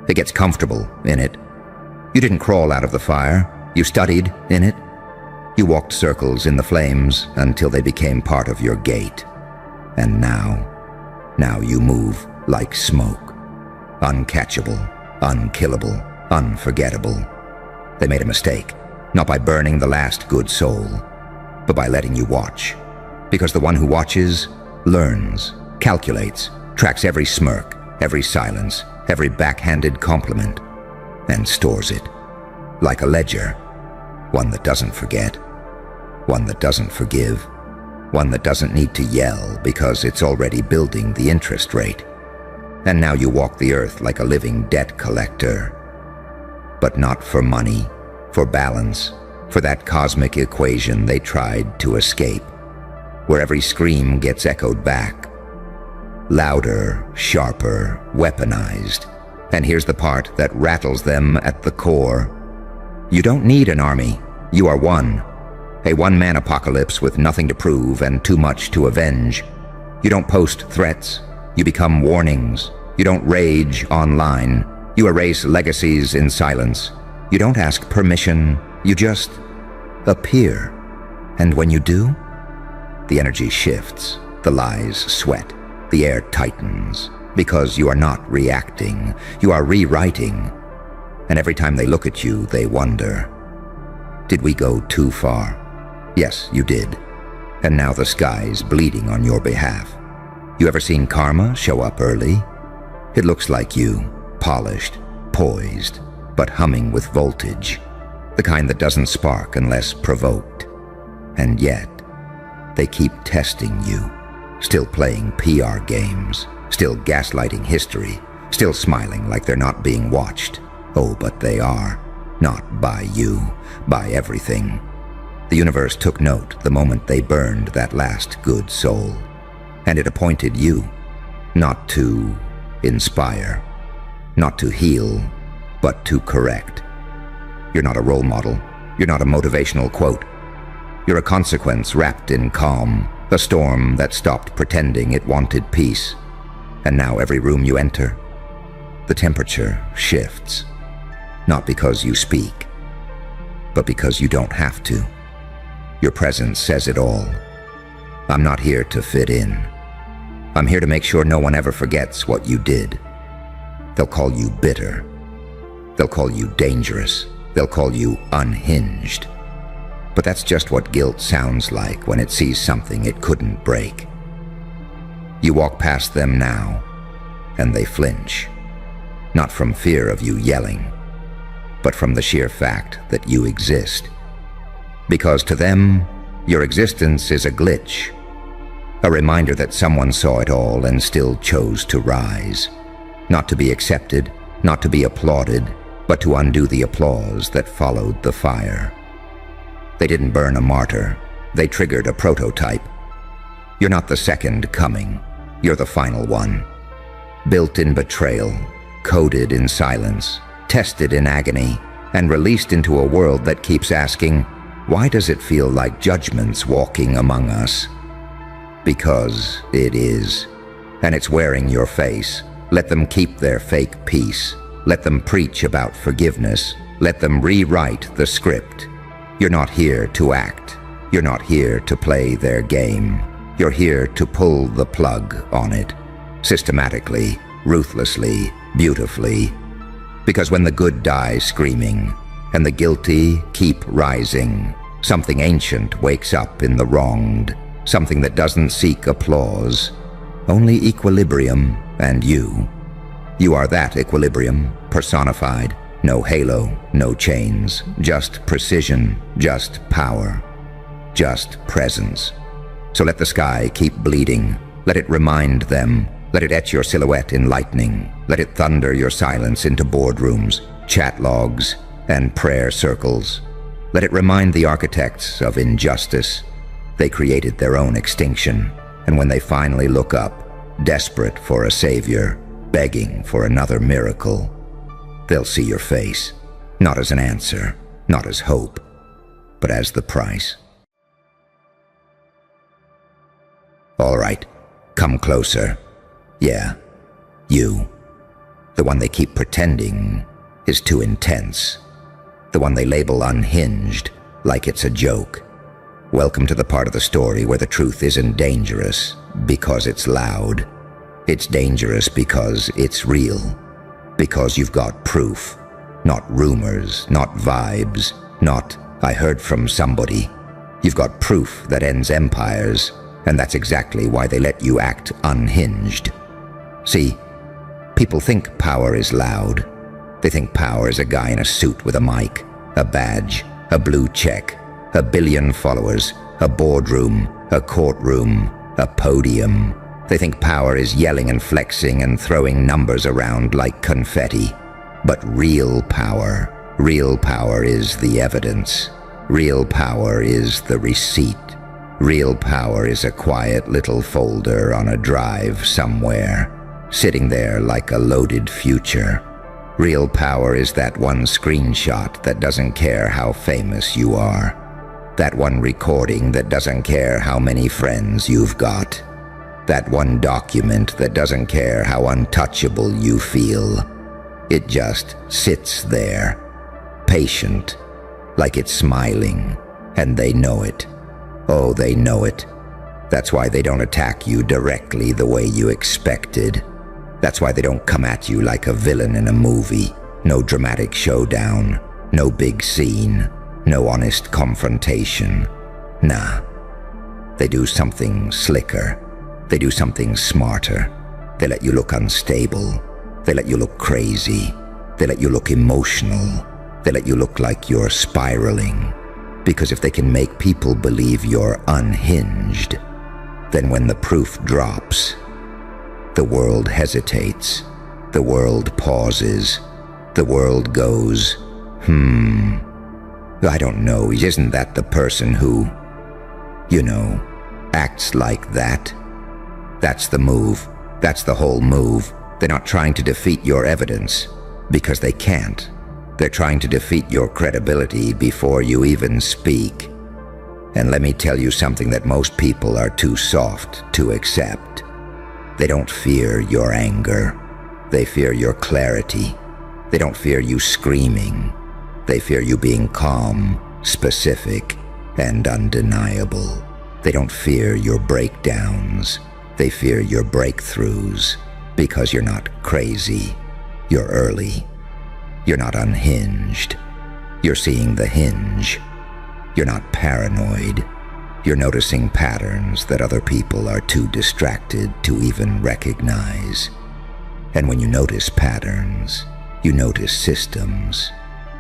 It gets comfortable in it. You didn't crawl out of the fire. You studied in it. You walked circles in the flames until they became part of your gait. And now you move like smoke. Uncatchable, unkillable, unforgettable. They made a mistake, not by burning the last good soul, but by letting you watch. Because the one who watches learns, calculates, tracks every smirk, every silence, every backhanded compliment, and stores it. Like a ledger, one that doesn't forget, one that doesn't forgive, one that doesn't need to yell because it's already building the interest rate. And now you walk the earth like a living debt collector. But not for money, for balance, for that cosmic equation they tried to escape, where every scream gets echoed back. Louder, sharper, weaponized. And here's the part that rattles them at the core. You don't need an army. You are one. A one-man apocalypse with nothing to prove and too much to avenge. You don't post threats. You become warnings. You don't rage online. You erase legacies in silence. You don't ask permission. You just appear. And when you do, the energy shifts. The lies sweat. The air tightens. Because you are not reacting. You are rewriting. And every time they look at you, they wonder, did we go too far? Yes, you did. And now the sky's bleeding on your behalf. You ever seen karma show up early? It looks like you, polished, poised, but humming with voltage. The kind that doesn't spark unless provoked. And yet, they keep testing you. Still playing PR games. Still gaslighting history. Still smiling like they're not being watched. Oh, but they are. Not by you. By everything. The universe took note the moment they burned that last good soul. And it appointed you, not to inspire, not to heal, but to correct. You're not a role model. You're not a motivational quote. You're a consequence wrapped in calm, a storm that stopped pretending it wanted peace. And now every room you enter, the temperature shifts. Not because you speak, but because you don't have to. Your presence says it all. I'm not here to fit in. I'm here to make sure no one ever forgets what you did. They'll call you bitter. They'll call you dangerous. They'll call you unhinged. But that's just what guilt sounds like when it sees something it couldn't break. You walk past them now, and they flinch. Not from fear of you yelling, but from the sheer fact that you exist. Because to them, your existence is a glitch, a reminder that someone saw it all and still chose to rise, not to be accepted, not to be applauded, but to undo the applause that followed the fire. They didn't burn a martyr, they triggered a prototype. You're not the second coming, you're the final one. Built in betrayal, coded in silence, tested in agony, and released into a world that keeps asking, why does it feel like judgment's walking among us? Because it is, and it's wearing your face. Let them keep their fake peace. Let them preach about forgiveness. Let them rewrite the script. You're not here to act. You're not here to play their game. You're here to pull the plug on it. Systematically, ruthlessly, beautifully. Because when the good die screaming, and the guilty keep rising, something ancient wakes up in the wronged, something that doesn't seek applause, only equilibrium and you. You are that equilibrium, personified. No halo, no chains, just precision, just power, just presence. So let the sky keep bleeding. Let it remind them. Let it etch your silhouette in lightning. Let it thunder your silence into boardrooms, chat logs, and prayer circles. Let it remind the architects of injustice. They created their own extinction, and when they finally look up, desperate for a savior, begging for another miracle, they'll see your face, not as an answer, not as hope, but as the price. All right, come closer. Yeah, you. The one they keep pretending is too intense. The one they label unhinged, like it's a joke. Welcome to the part of the story where the truth isn't dangerous because it's loud. It's dangerous because it's real. Because you've got proof. Not rumors, not vibes, not I heard from somebody. You've got proof that ends empires, and that's exactly why they let you act unhinged. See, people think power is loud. They think power is a guy in a suit with a mic, a badge, a blue check, a billion followers, a boardroom, a courtroom, a podium. They think power is yelling and flexing and throwing numbers around like confetti. But real power is the evidence. Real power is the receipt. Real power is a quiet little folder on a drive somewhere, sitting there like a loaded future. Real power is that one screenshot that doesn't care how famous you are. That one recording that doesn't care how many friends you've got. That one document that doesn't care how untouchable you feel. It just sits there, patient, like it's smiling, and they know it. Oh, they know it. That's why they don't attack you directly the way you expected. That's why they don't come at you like a villain in a movie. No dramatic showdown, no big scene, no honest confrontation. Nah, they do something slicker. They do something smarter. They let you look unstable. They let you look crazy. They let you look emotional. They let you look like you're spiraling. Because if they can make people believe you're unhinged, then when the proof drops, the world hesitates. The world pauses. The world goes, I don't know, isn't that the person who, acts like that? That's the move. That's the whole move. They're not trying to defeat your evidence, because they can't. They're trying to defeat your credibility before you even speak. And let me tell you something that most people are too soft to accept. They don't fear your anger. They fear your clarity. They don't fear you screaming. They fear you being calm, specific, and undeniable. They don't fear your breakdowns. They fear your breakthroughs, because you're not crazy. You're early. You're not unhinged. You're seeing the hinge. You're not paranoid. You're noticing patterns that other people are too distracted to even recognize. And when you notice patterns, you notice systems.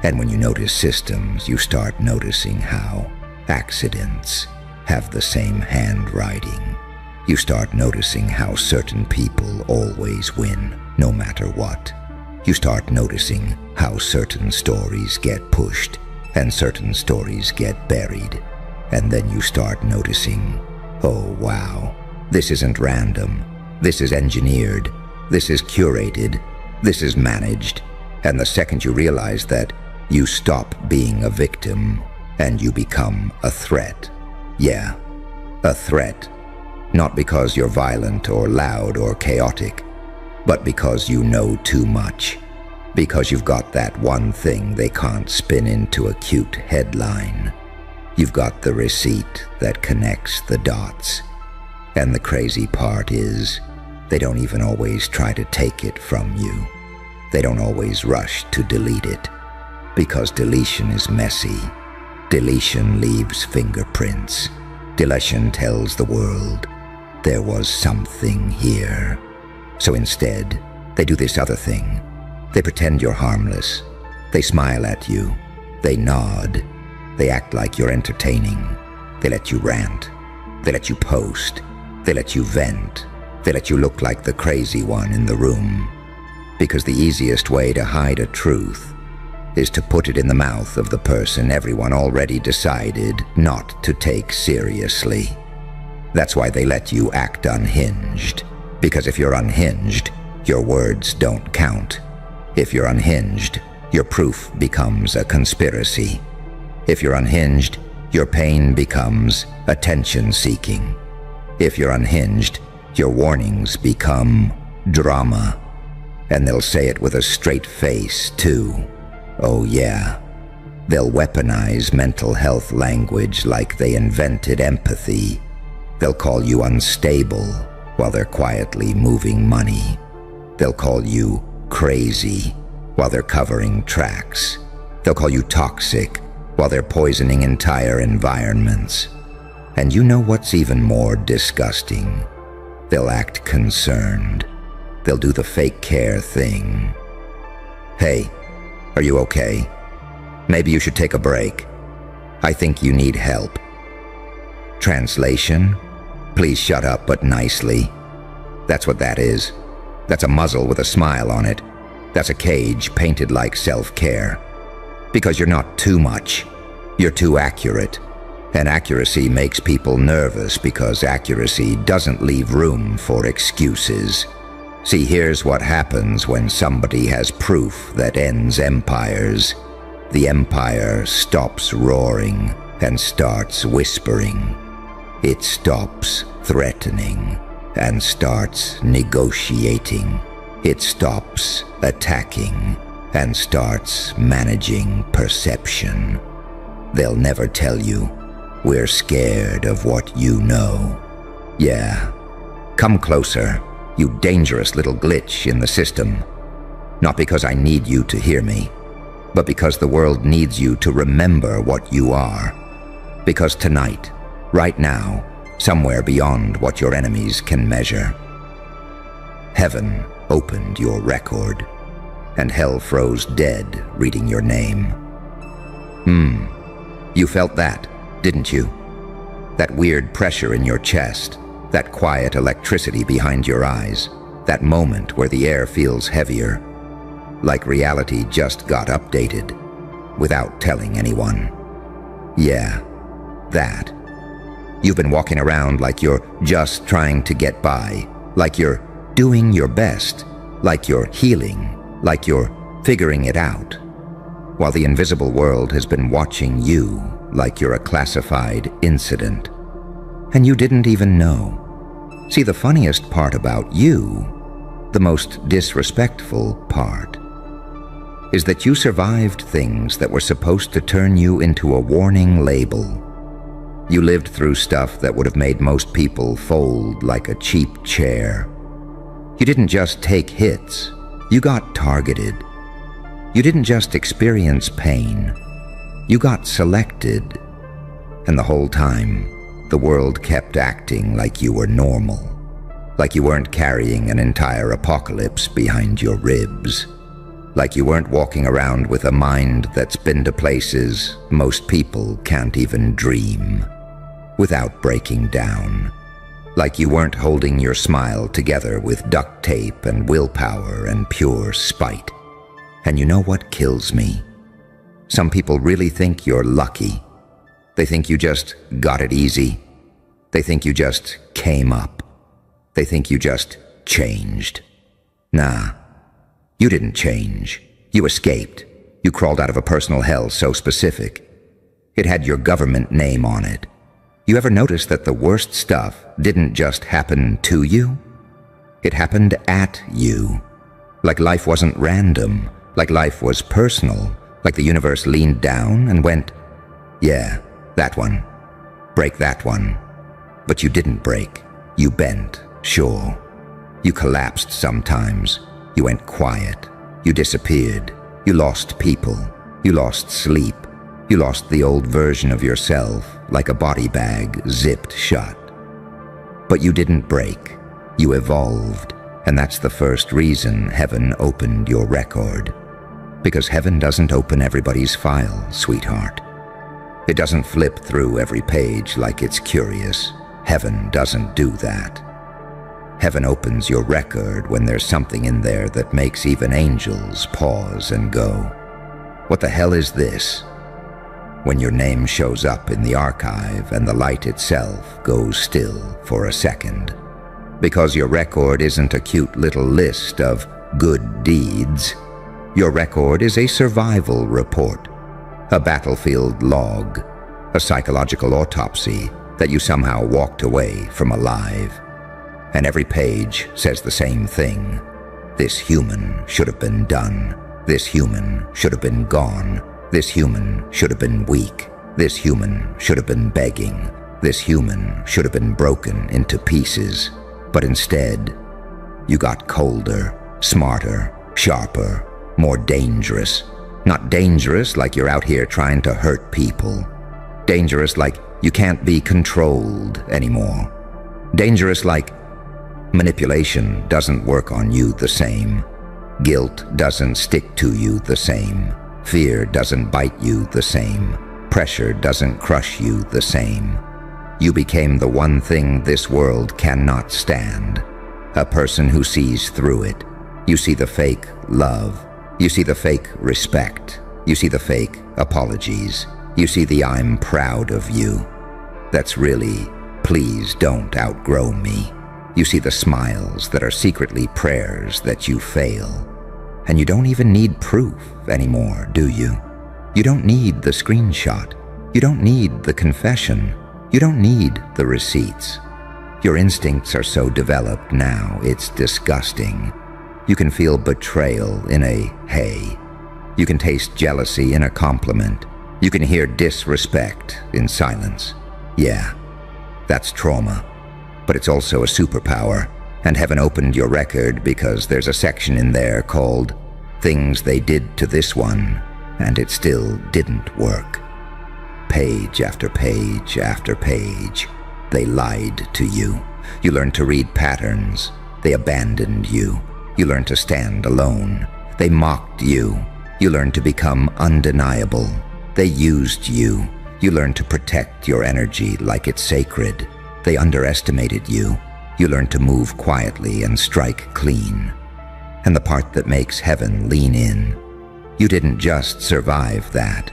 And when you notice systems, you start noticing how accidents have the same handwriting. You start noticing how certain people always win, no matter what. You start noticing how certain stories get pushed and certain stories get buried. And then you start noticing, oh wow, this isn't random. This is engineered. This is curated. This is managed. And the second you realize that, you stop being a victim and you become a threat. Yeah, a threat. Not because you're violent or loud or chaotic, but because you know too much. Because you've got that one thing they can't spin into a cute headline. You've got the receipt that connects the dots. And the crazy part is, they don't even always try to take it from you. They don't always rush to delete it. Because deletion is messy. Deletion leaves fingerprints. Deletion tells the world, there was something here. So instead, they do this other thing. They pretend you're harmless. They smile at you. They nod. They act like you're entertaining. They let you rant. They let you post. They let you vent. They let you look like the crazy one in the room. Because the easiest way to hide a truth is to put it in the mouth of the person everyone already decided not to take seriously. That's why they let you act unhinged. Because if you're unhinged, your words don't count. If you're unhinged, your proof becomes a conspiracy. If you're unhinged, your pain becomes attention-seeking. If you're unhinged, your warnings become drama. And they'll say it with a straight face, too. Oh yeah. They'll weaponize mental health language like they invented empathy. They'll call you unstable while they're quietly moving money. They'll call you crazy while they're covering tracks. They'll call you toxic while they're poisoning entire environments. And you know what's even more disgusting? They'll act concerned. They'll do the fake care thing. Hey, are you okay? Maybe you should take a break. I think you need help. Translation? Please shut up, but nicely. That's what that is. That's a muzzle with a smile on it. That's a cage painted like self-care. Because you're not too much. You're too accurate. And accuracy makes people nervous because accuracy doesn't leave room for excuses. See, here's what happens when somebody has proof that ends empires. The empire stops roaring and starts whispering. It stops threatening and starts negotiating. It stops attacking and starts managing perception. They'll never tell you, we're scared of what you know. Yeah, come closer, you dangerous little glitch in the system. Not because I need you to hear me, but because the world needs you to remember what you are. Because tonight, right now, somewhere beyond what your enemies can measure, heaven opened your record, and hell froze dead reading your name. You felt that, didn't you? That weird pressure in your chest, that quiet electricity behind your eyes, that moment where the air feels heavier, like reality just got updated, without telling anyone. Yeah, that. You've been walking around like you're just trying to get by, like you're doing your best, like you're healing, like you're figuring it out, while the invisible world has been watching you like you're a classified incident. And you didn't even know. See, the funniest part about you, the most disrespectful part, is that you survived things that were supposed to turn you into a warning label. You lived through stuff that would have made most people fold like a cheap chair. You didn't just take hits, you got targeted. You didn't just experience pain, you got selected. And the whole time, the world kept acting like you were normal, like you weren't carrying an entire apocalypse behind your ribs. Like you weren't walking around with a mind that's been to places most people can't even dream, without breaking down. Like you weren't holding your smile together with duct tape and willpower and pure spite. And you know what kills me? Some people really think you're lucky. They think you just got it easy. They think you just came up. They think you just changed. Nah. You didn't change. You escaped. You crawled out of a personal hell so specific. It had your government name on it. You ever notice that the worst stuff didn't just happen to you? It happened at you. Like life wasn't random. Like life was personal. Like the universe leaned down and went, yeah, that one. Break that one. But you didn't break. You bent, sure. You collapsed sometimes. You went quiet. You disappeared. You lost people. You lost sleep. You lost the old version of yourself, like a body bag zipped shut. But you didn't break. You evolved. And that's the first reason heaven opened your record. Because heaven doesn't open everybody's file, sweetheart. It doesn't flip through every page like it's curious. Heaven doesn't do that. Heaven opens your record when there's something in there that makes even angels pause and go, what the hell is this? When your name shows up in the archive and the light itself goes still for a second. Because your record isn't a cute little list of good deeds. Your record is a survival report, a battlefield log, a psychological autopsy that you somehow walked away from alive. And every page says the same thing. This human should have been done. This human should have been gone. This human should have been weak. This human should have been begging. This human should have been broken into pieces. But instead, you got colder, smarter, sharper, more dangerous. Not dangerous like you're out here trying to hurt people. Dangerous like you can't be controlled anymore. Dangerous like manipulation doesn't work on you the same. Guilt doesn't stick to you the same. Fear doesn't bite you the same. Pressure doesn't crush you the same. You became the one thing this world cannot stand. A person who sees through it. You see the fake love. You see the fake respect. You see the fake apologies. You see the I'm proud of you. That's really, please don't outgrow me. You see the smiles that are secretly prayers that you fail. And you don't even need proof anymore, do you? You don't need the screenshot. You don't need the confession. You don't need the receipts. Your instincts are so developed now, it's disgusting. You can feel betrayal in a hey. You can taste jealousy in a compliment. You can hear disrespect in silence. Yeah, that's trauma. But it's also a superpower, and heaven opened your record because there's a section in there called Things They Did to This One, and it still didn't work. Page after page after page, they lied to you. You learned to read patterns. They abandoned you. You learned to stand alone. They mocked you. You learned to become undeniable. They used you. You learned to protect your energy like it's sacred. They underestimated you. You learned to move quietly and strike clean. And the part that makes heaven lean in, you didn't just survive that.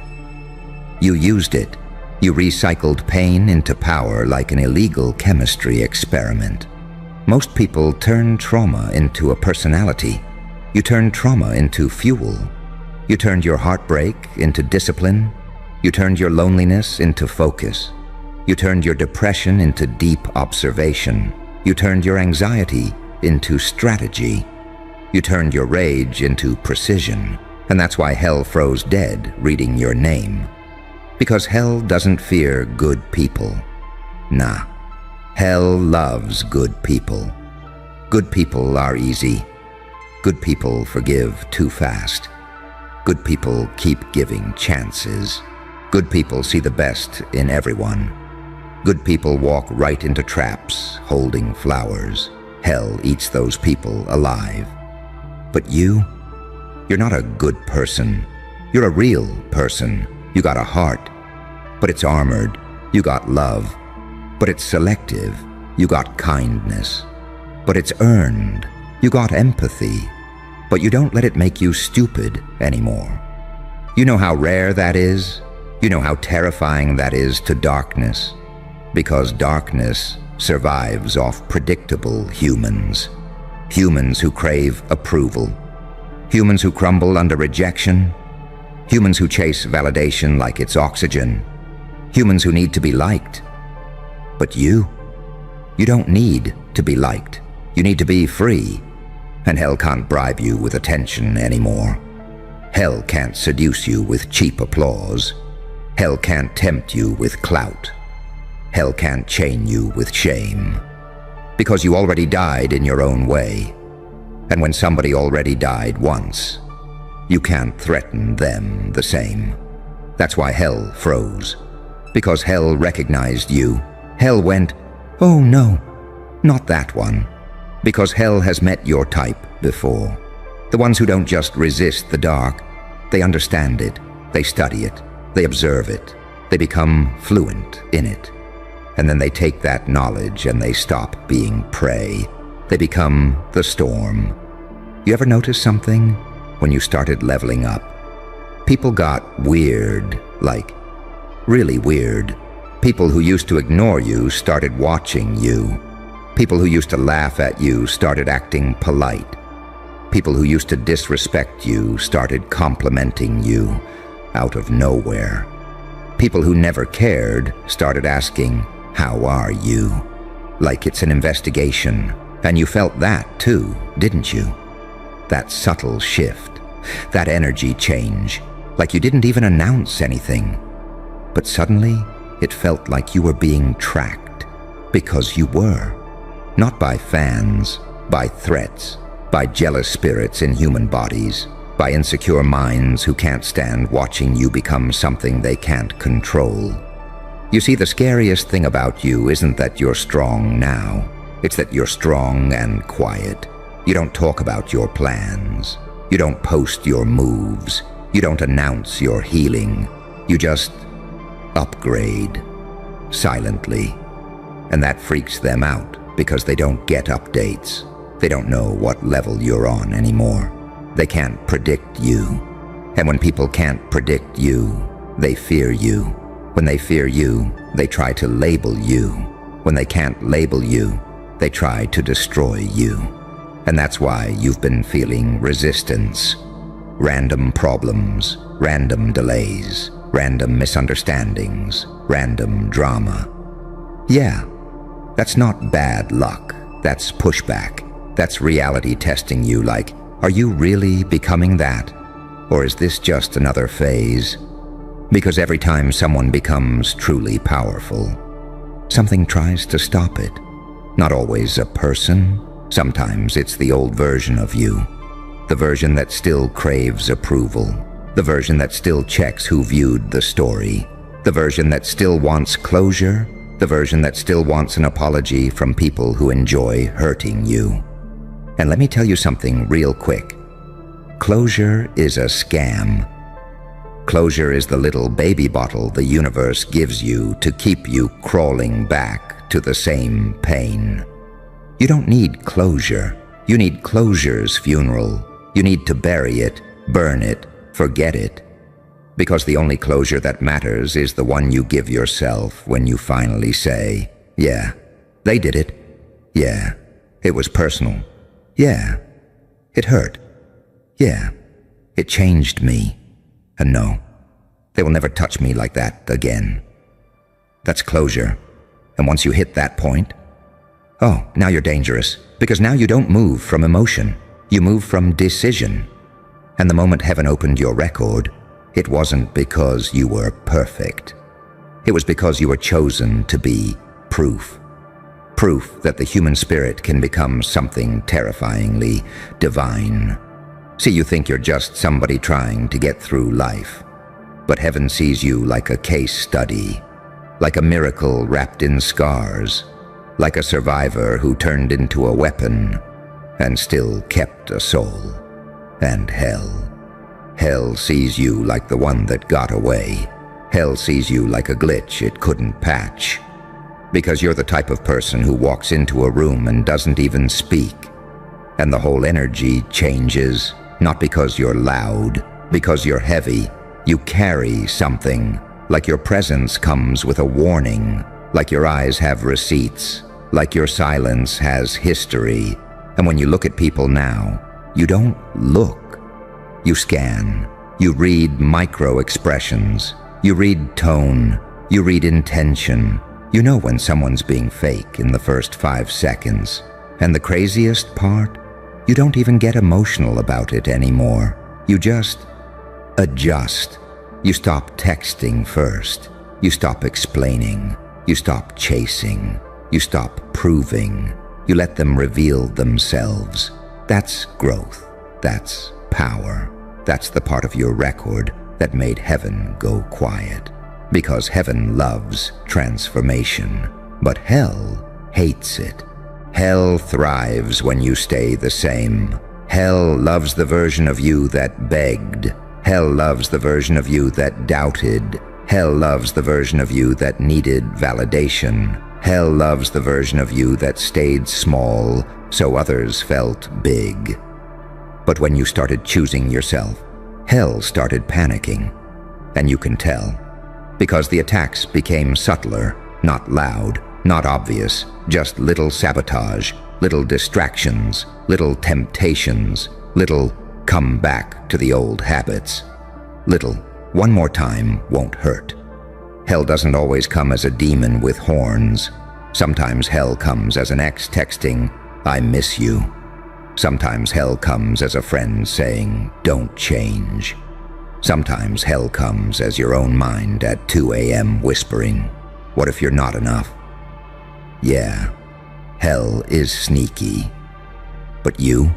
You used it. You recycled pain into power like an illegal chemistry experiment. Most people turn trauma into a personality. You turned trauma into fuel. You turned your heartbreak into discipline. You turned your loneliness into focus. You turned your depression into deep observation. You turned your anxiety into strategy. You turned your rage into precision. And that's why hell froze dead reading your name. Because hell doesn't fear good people. Nah. Hell loves good people. Good people are easy. Good people forgive too fast. Good people keep giving chances. Good people see the best in everyone. Good people walk right into traps, holding flowers. Hell eats those people alive. But you You're not a good person. You're a real person. You got a heart, but it's armored. You got love, but it's selective. You got kindness, but it's earned. You got empathy, but you don't let it make you stupid anymore. You know how rare that is? You know how terrifying that is to darkness? Because darkness survives off predictable humans. Humans who crave approval. Humans who crumble under rejection. Humans who chase validation like it's oxygen. Humans who need to be liked. But you don't need to be liked. You need to be free. And hell can't bribe you with attention anymore. Hell can't seduce you with cheap applause. Hell can't tempt you with clout. Hell can't chain you with shame. Because you already died in your own way. And when somebody already died once, you can't threaten them the same. That's why hell froze. Because hell recognized you. Hell went, "Oh no, not that one." Because hell has met your type before. The ones who don't just resist the dark, they understand it, they study it, they observe it, they become fluent in it. And then they take that knowledge and they stop being prey. They become the storm. You ever notice something when you started leveling up? People got weird, like really weird. People who used to ignore you started watching you. People who used to laugh at you started acting polite. People who used to disrespect you started complimenting you out of nowhere. People who never cared started asking, "How are you?" Like it's an investigation. And you felt that too, didn't you? That subtle shift, that energy change, like you didn't even announce anything. But suddenly, it felt like you were being tracked, because you were. Not by fans, by threats, by jealous spirits in human bodies, by insecure minds who can't stand watching you become something they can't control. You see, the scariest thing about you isn't that you're strong now. It's that you're strong and quiet. You don't talk about your plans. You don't post your moves. You don't announce your healing. You just upgrade, silently. And that freaks them out because they don't get updates. They don't know what level you're on anymore. They can't predict you. And when people can't predict you, they fear you. When they fear you, they try to label you. When they can't label you, they try to destroy you. And that's why you've been feeling resistance, random problems, random delays, random misunderstandings, random drama. Yeah, that's not bad luck. That's pushback. That's reality testing you like, are you really becoming that? Or is this just another phase? Because every time someone becomes truly powerful, something tries to stop it. Not always a person. Sometimes it's the old version of you. The version that still craves approval. The version that still checks who viewed the story. The version that still wants closure. The version that still wants an apology from people who enjoy hurting you. And let me tell you something real quick. Closure is a scam. Closure is the little baby bottle the universe gives you to keep you crawling back to the same pain. You don't need closure. You need closure's funeral. You need to bury it, burn it, forget it. Because the only closure that matters is the one you give yourself when you finally say, yeah, they did it. Yeah, it was personal. Yeah, it hurt. Yeah, it changed me. And no, they will never touch me like that again. That's closure. And once you hit that point, oh, now you're dangerous. Because now you don't move from emotion. You move from decision. And the moment heaven opened your record, it wasn't because you were perfect. It was because you were chosen to be proof. Proof that the human spirit can become something terrifyingly divine. See, you think you're just somebody trying to get through life. But heaven sees you like a case study, like a miracle wrapped in scars, like a survivor who turned into a weapon and still kept a soul. And hell Hell sees you like the one that got away. Hell sees you like a glitch it couldn't patch. Because you're the type of person who walks into a room and doesn't even speak. And the whole energy changes, not because you're loud, because you're heavy. You carry something, like your presence comes with a warning, like your eyes have receipts, like your silence has history. And when you look at people now, you don't look. You scan. You read micro-expressions. You read tone. You read intention. You know when someone's being fake in the first 5 seconds. And the craziest part? You don't even get emotional about it anymore. You just adjust. You stop texting first. You stop explaining. You stop chasing. You stop proving. You let them reveal themselves. That's growth. That's power. That's the part of your record that made heaven go quiet. Because heaven loves transformation, but hell hates it. Hell thrives when you stay the same. Hell loves the version of you that begged. Hell loves the version of you that doubted. Hell loves the version of you that needed validation. Hell loves the version of you that stayed small so others felt big. But when you started choosing yourself, hell started panicking. And you can tell. Because the attacks became subtler, not loud, not obvious, just little sabotage, little distractions, little temptations, little come back to the old habits. Little, one more time won't hurt. Hell doesn't always come as a demon with horns. Sometimes hell comes as an ex texting, "I miss you." Sometimes hell comes as a friend saying, "Don't change." Sometimes hell comes as your own mind at 2 a.m. whispering, "What if you're not enough?" Yeah, hell is sneaky. But you're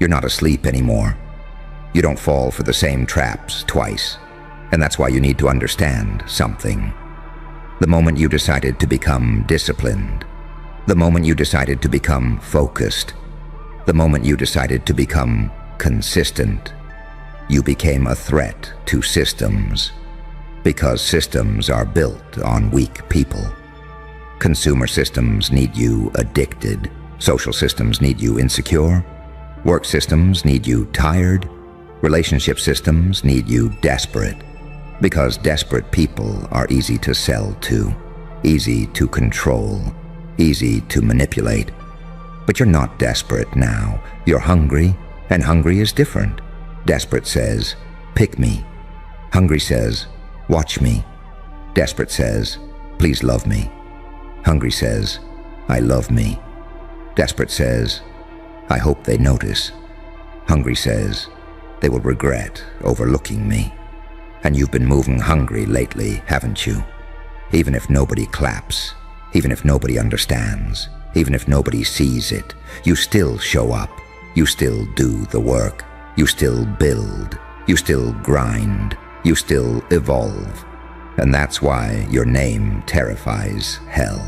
not asleep anymore. You don't fall for the same traps twice. And that's why you need to understand something. The moment you decided to become disciplined, the moment you decided to become focused, the moment you decided to become consistent, you became a threat to systems. Because systems are built on weak people. Consumer systems need you addicted. Social systems need you insecure. Work systems need you tired. Relationship systems need you desperate. Because desperate people are easy to sell to, easy to control, easy to manipulate. But you're not desperate now. You're hungry, and hungry is different. Desperate says, "Pick me." Hungry says, "Watch me." Desperate says, "Please love me." Hungry says, "I love me." Desperate says, "I hope they notice." Hungry says, "They will regret overlooking me." And you've been moving hungry lately, haven't you? Even if nobody claps, even if nobody understands, even if nobody sees it, you still show up. You still do the work. You still build. You still grind. You still evolve. And that's why your name terrifies hell.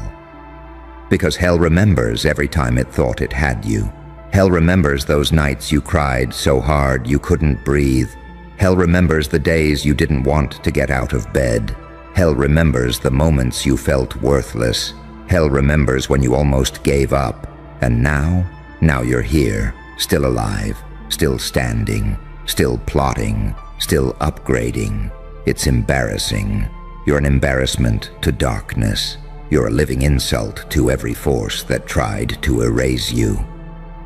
Because hell remembers every time it thought it had you. Hell remembers those nights you cried so hard you couldn't breathe. Hell remembers the days you didn't want to get out of bed. Hell remembers the moments you felt worthless. Hell remembers when you almost gave up. And now you're here, still alive, still standing, still plotting, still upgrading. It's embarrassing. You're an embarrassment to darkness. You're a living insult to every force that tried to erase you.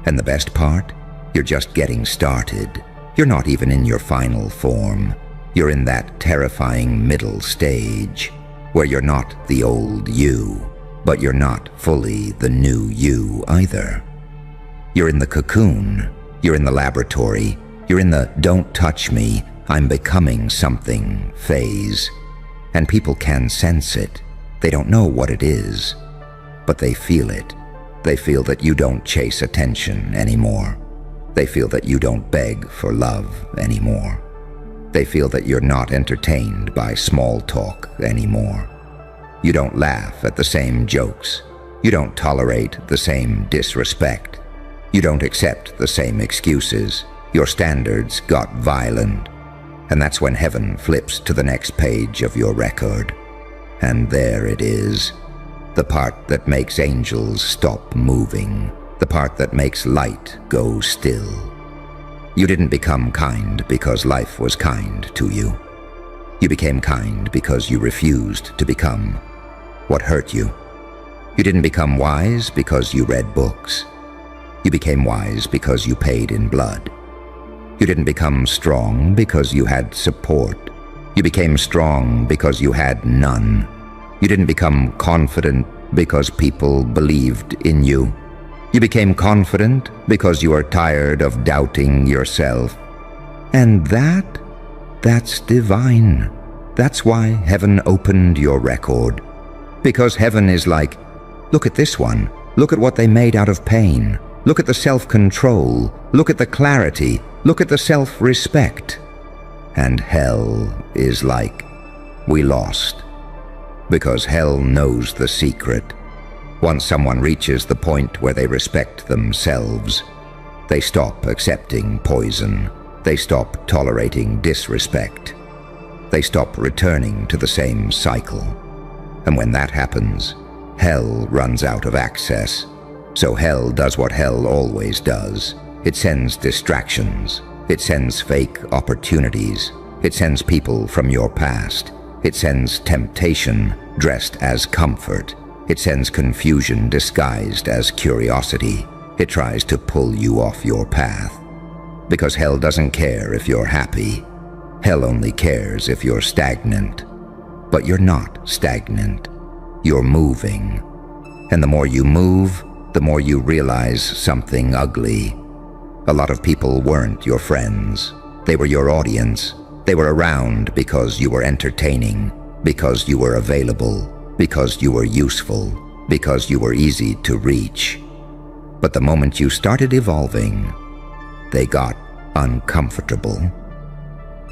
And the best part? You're just getting started. You're not even in your final form. You're in that terrifying middle stage, where you're not the old you, but you're not fully the new you either. You're in the cocoon. You're in the laboratory. You're in the "don't touch me, I'm becoming something" phase. And people can sense it. They don't know what it is, but they feel it. They feel that you don't chase attention anymore. They feel that you don't beg for love anymore. They feel that you're not entertained by small talk anymore. You don't laugh at the same jokes. You don't tolerate the same disrespect. You don't accept the same excuses. Your standards got violent. And that's when heaven flips to the next page of your record. And there it is. The part that makes angels stop moving. The part that makes light go still. You didn't become kind because life was kind to you. You became kind because you refused to become what hurt you. You didn't become wise because you read books. You became wise because you paid in blood. You didn't become strong because you had support. You became strong because you had none. You didn't become confident because people believed in you. You became confident because you are tired of doubting yourself. And that's divine. That's why heaven opened your record. Because heaven is like, look at this one. Look at what they made out of pain. Look at the self-control. Look at the clarity. Look at the self-respect. And hell is like, we lost. Because hell knows the secret. Once someone reaches the point where they respect themselves, they stop accepting poison. They stop tolerating disrespect. They stop returning to the same cycle. And when that happens, hell runs out of access. So hell does what hell always does. It sends distractions. It sends fake opportunities. It sends people from your past. It sends temptation dressed as comfort. It sends confusion disguised as curiosity. It tries to pull you off your path. Because hell doesn't care if you're happy. Hell only cares if you're stagnant. But you're not stagnant. You're moving. And the more you move, the more you realize something ugly. A lot of people weren't your friends. They were your audience. They were around because you were entertaining, because you were available, because you were useful, because you were easy to reach. But the moment you started evolving, they got uncomfortable.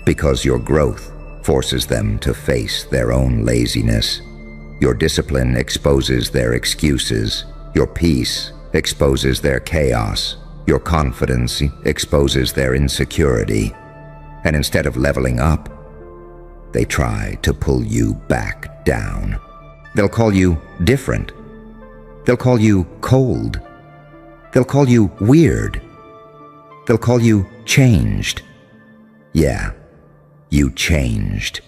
Because your growth forces them to face their own laziness. Your discipline exposes their excuses. Your peace exposes their chaos. Your confidence exposes their insecurity. And instead of leveling up, they try to pull you back down. They'll call you different. They'll call you cold. They'll call you weird. They'll call you changed. Yeah, you changed.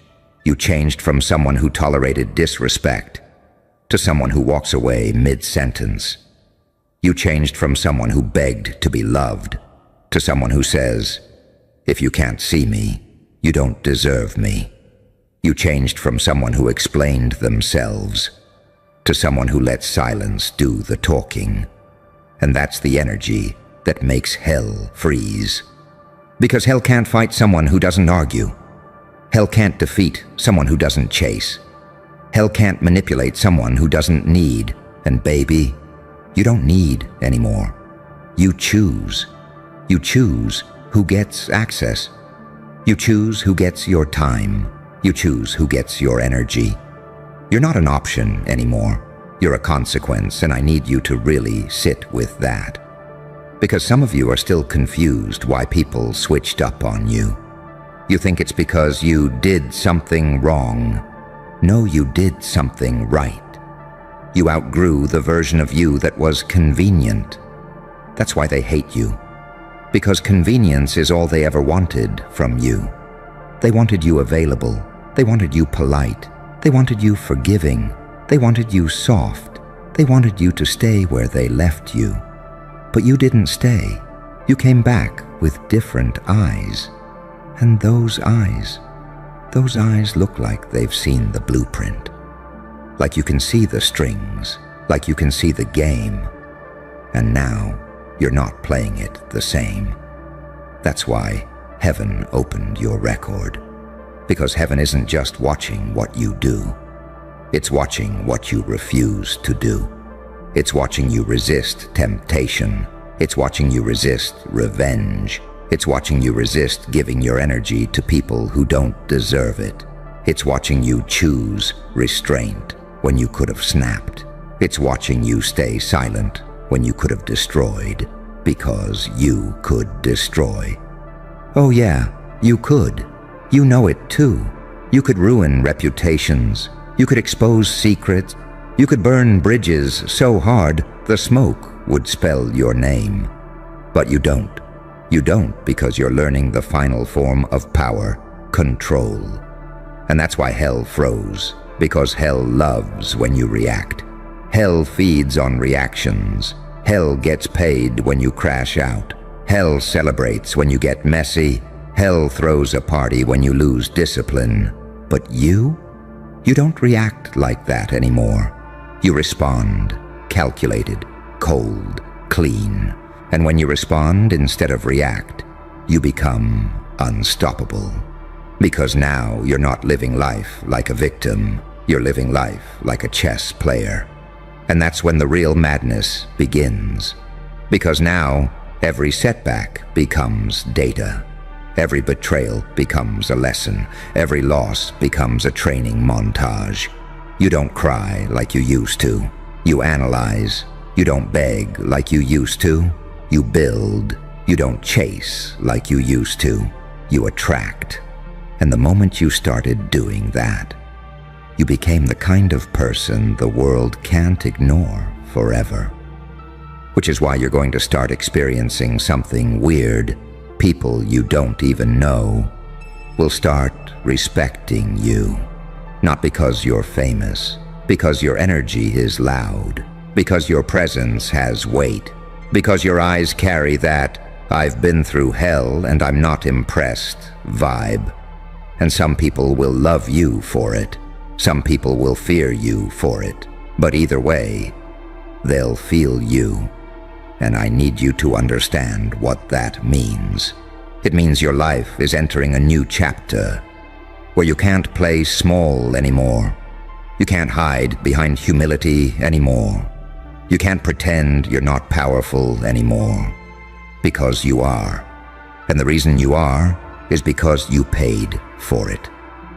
You changed from someone who tolerated disrespect to someone who walks away mid-sentence. You changed from someone who begged to be loved to someone who says, if you can't see me, you don't deserve me. You changed from someone who explained themselves to someone who lets silence do the talking. And that's the energy that makes hell freeze. Because hell can't fight someone who doesn't argue. Hell can't defeat someone who doesn't chase. Hell can't manipulate someone who doesn't need. And baby, you don't need anymore. You choose. You choose who gets access. You choose who gets your time. You choose who gets your energy. You're not an option anymore. You're a consequence, and I need you to really sit with that. Because some of you are still confused why people switched up on you. You think it's because you did something wrong. No, you did something right. You outgrew the version of you that was convenient. That's why they hate you. Because convenience is all they ever wanted from you. They wanted you available. They wanted you polite. They wanted you forgiving. They wanted you soft. They wanted you to stay where they left you. But you didn't stay. You came back with different eyes. And those eyes look like they've seen the blueprint. Like you can see the strings, like you can see the game. And now you're not playing it the same. That's why heaven opened your record. Because heaven isn't just watching what you do. It's watching what you refuse to do. It's watching you resist temptation. It's watching you resist revenge. It's watching you resist giving your energy to people who don't deserve it. It's watching you choose restraint when you could have snapped. It's watching you stay silent when you could have destroyed, because you could destroy. Oh yeah, you could. You know it too. You could ruin reputations. You could expose secrets. You could burn bridges so hard the smoke would spell your name. But you don't. You don't because you're learning the final form of power, control. And that's why hell froze, because hell loves when you react. Hell feeds on reactions. Hell gets paid when you crash out. Hell celebrates when you get messy. Hell throws a party when you lose discipline. But you don't react like that anymore. You respond, calculated, cold, clean. And when you respond instead of react, you become unstoppable. Because now you're not living life like a victim. You're living life like a chess player. And that's when the real madness begins. Because now every setback becomes data. Every betrayal becomes a lesson. Every loss becomes a training montage. You don't cry like you used to. You analyze. You don't beg like you used to. You build. You don't chase like you used to. You attract. And the moment you started doing that, you became the kind of person the world can't ignore forever. Which is why you're going to start experiencing something weird. People you don't even know will start respecting you. Not because you're famous, because your energy is loud, because your presence has weight, because your eyes carry that "I've been through hell and I'm not impressed" vibe. And some people will love you for it. Some people will fear you for it. But either way, they'll feel you. And I need you to understand what that means. It means your life is entering a new chapter where you can't play small anymore. You can't hide behind humility anymore. You can't pretend you're not powerful anymore. Because you are. And the reason you are is because you paid for it.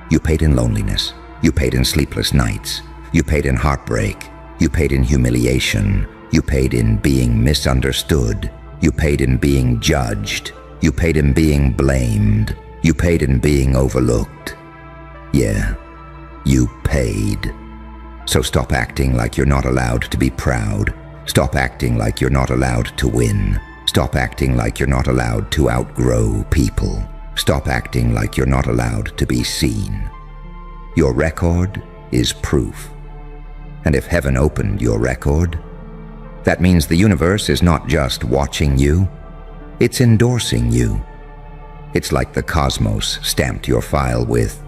You paid in loneliness. You paid in sleepless nights. You paid in heartbreak. You paid in humiliation. You paid in being misunderstood. You paid in being judged. You paid in being blamed. You paid in being overlooked. Yeah, you paid. So stop acting like you're not allowed to be proud. Stop acting like you're not allowed to win. Stop acting like you're not allowed to outgrow people. Stop acting like you're not allowed to be seen. Your record is proof. And if heaven opened your record, that means the universe is not just watching you, it's endorsing you. It's like the cosmos stamped your file with,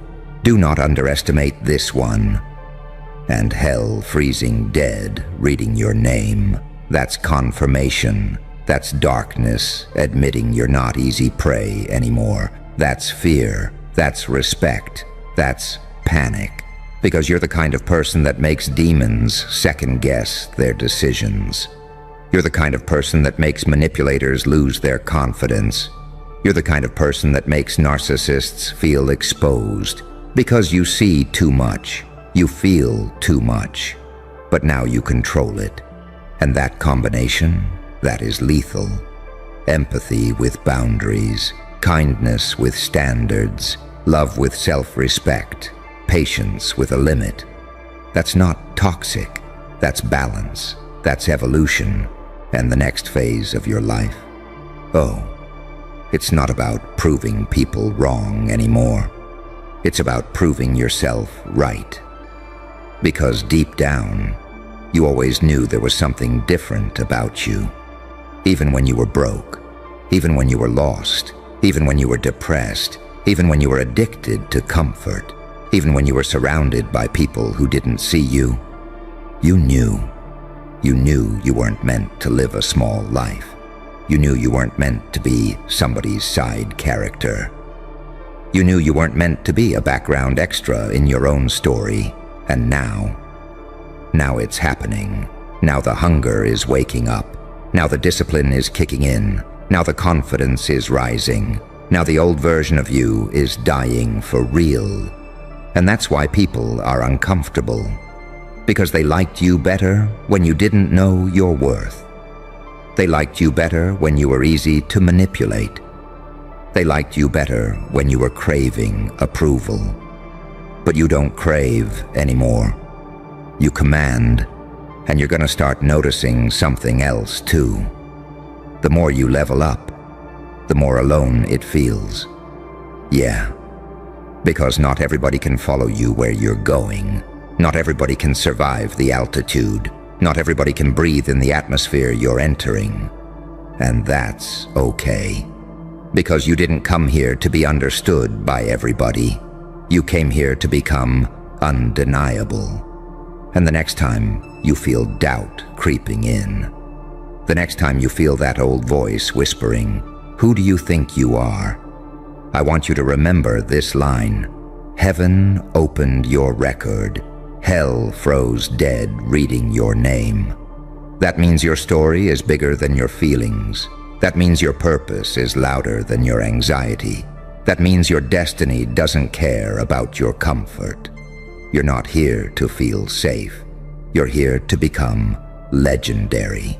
"Do not underestimate this one." And hell freezing dead reading your name. That's confirmation. That's darkness admitting you're not easy prey anymore. That's fear. That's respect. That's panic. Because you're the kind of person that makes demons second-guess their decisions. You're the kind of person that makes manipulators lose their confidence. You're the kind of person that makes narcissists feel exposed. Because you see too much. You feel too much. But now you control it. And that combination, that is lethal. Empathy with boundaries, kindness with standards, love with self-respect, patience with a limit. That's not toxic. That's balance. That's evolution. And the next phase of your life. Oh, it's not about proving people wrong anymore. It's about proving yourself right. Because deep down, you always knew there was something different about you. Even when you were broke, even when you were lost, even when you were depressed, even when you were addicted to comfort, even when you were surrounded by people who didn't see you, you knew. You knew you weren't meant to live a small life. You knew you weren't meant to be somebody's side character. You knew you weren't meant to be a background extra in your own story. And now it's happening. Now the hunger is waking up. Now the discipline is kicking in. Now the confidence is rising. Now the old version of you is dying for real. And that's why people are uncomfortable. Because they liked you better when you didn't know your worth. They liked you better when you were easy to manipulate. They liked you better when you were craving approval. But you don't crave anymore. You command, and you're gonna start noticing something else too. The more you level up, the more alone it feels. Yeah, because not everybody can follow you where you're going. Not everybody can survive the altitude. Not everybody can breathe in the atmosphere you're entering. And that's okay. Because you didn't come here to be understood by everybody. You came here to become undeniable. And the next time you feel doubt creeping in, the next time you feel that old voice whispering, "Who do you think you are?" I want you to remember this line. Heaven opened your record. Hell froze dead reading your name. That means your story is bigger than your feelings. That means your purpose is louder than your anxiety. That means your destiny doesn't care about your comfort. You're not here to feel safe. You're here to become legendary.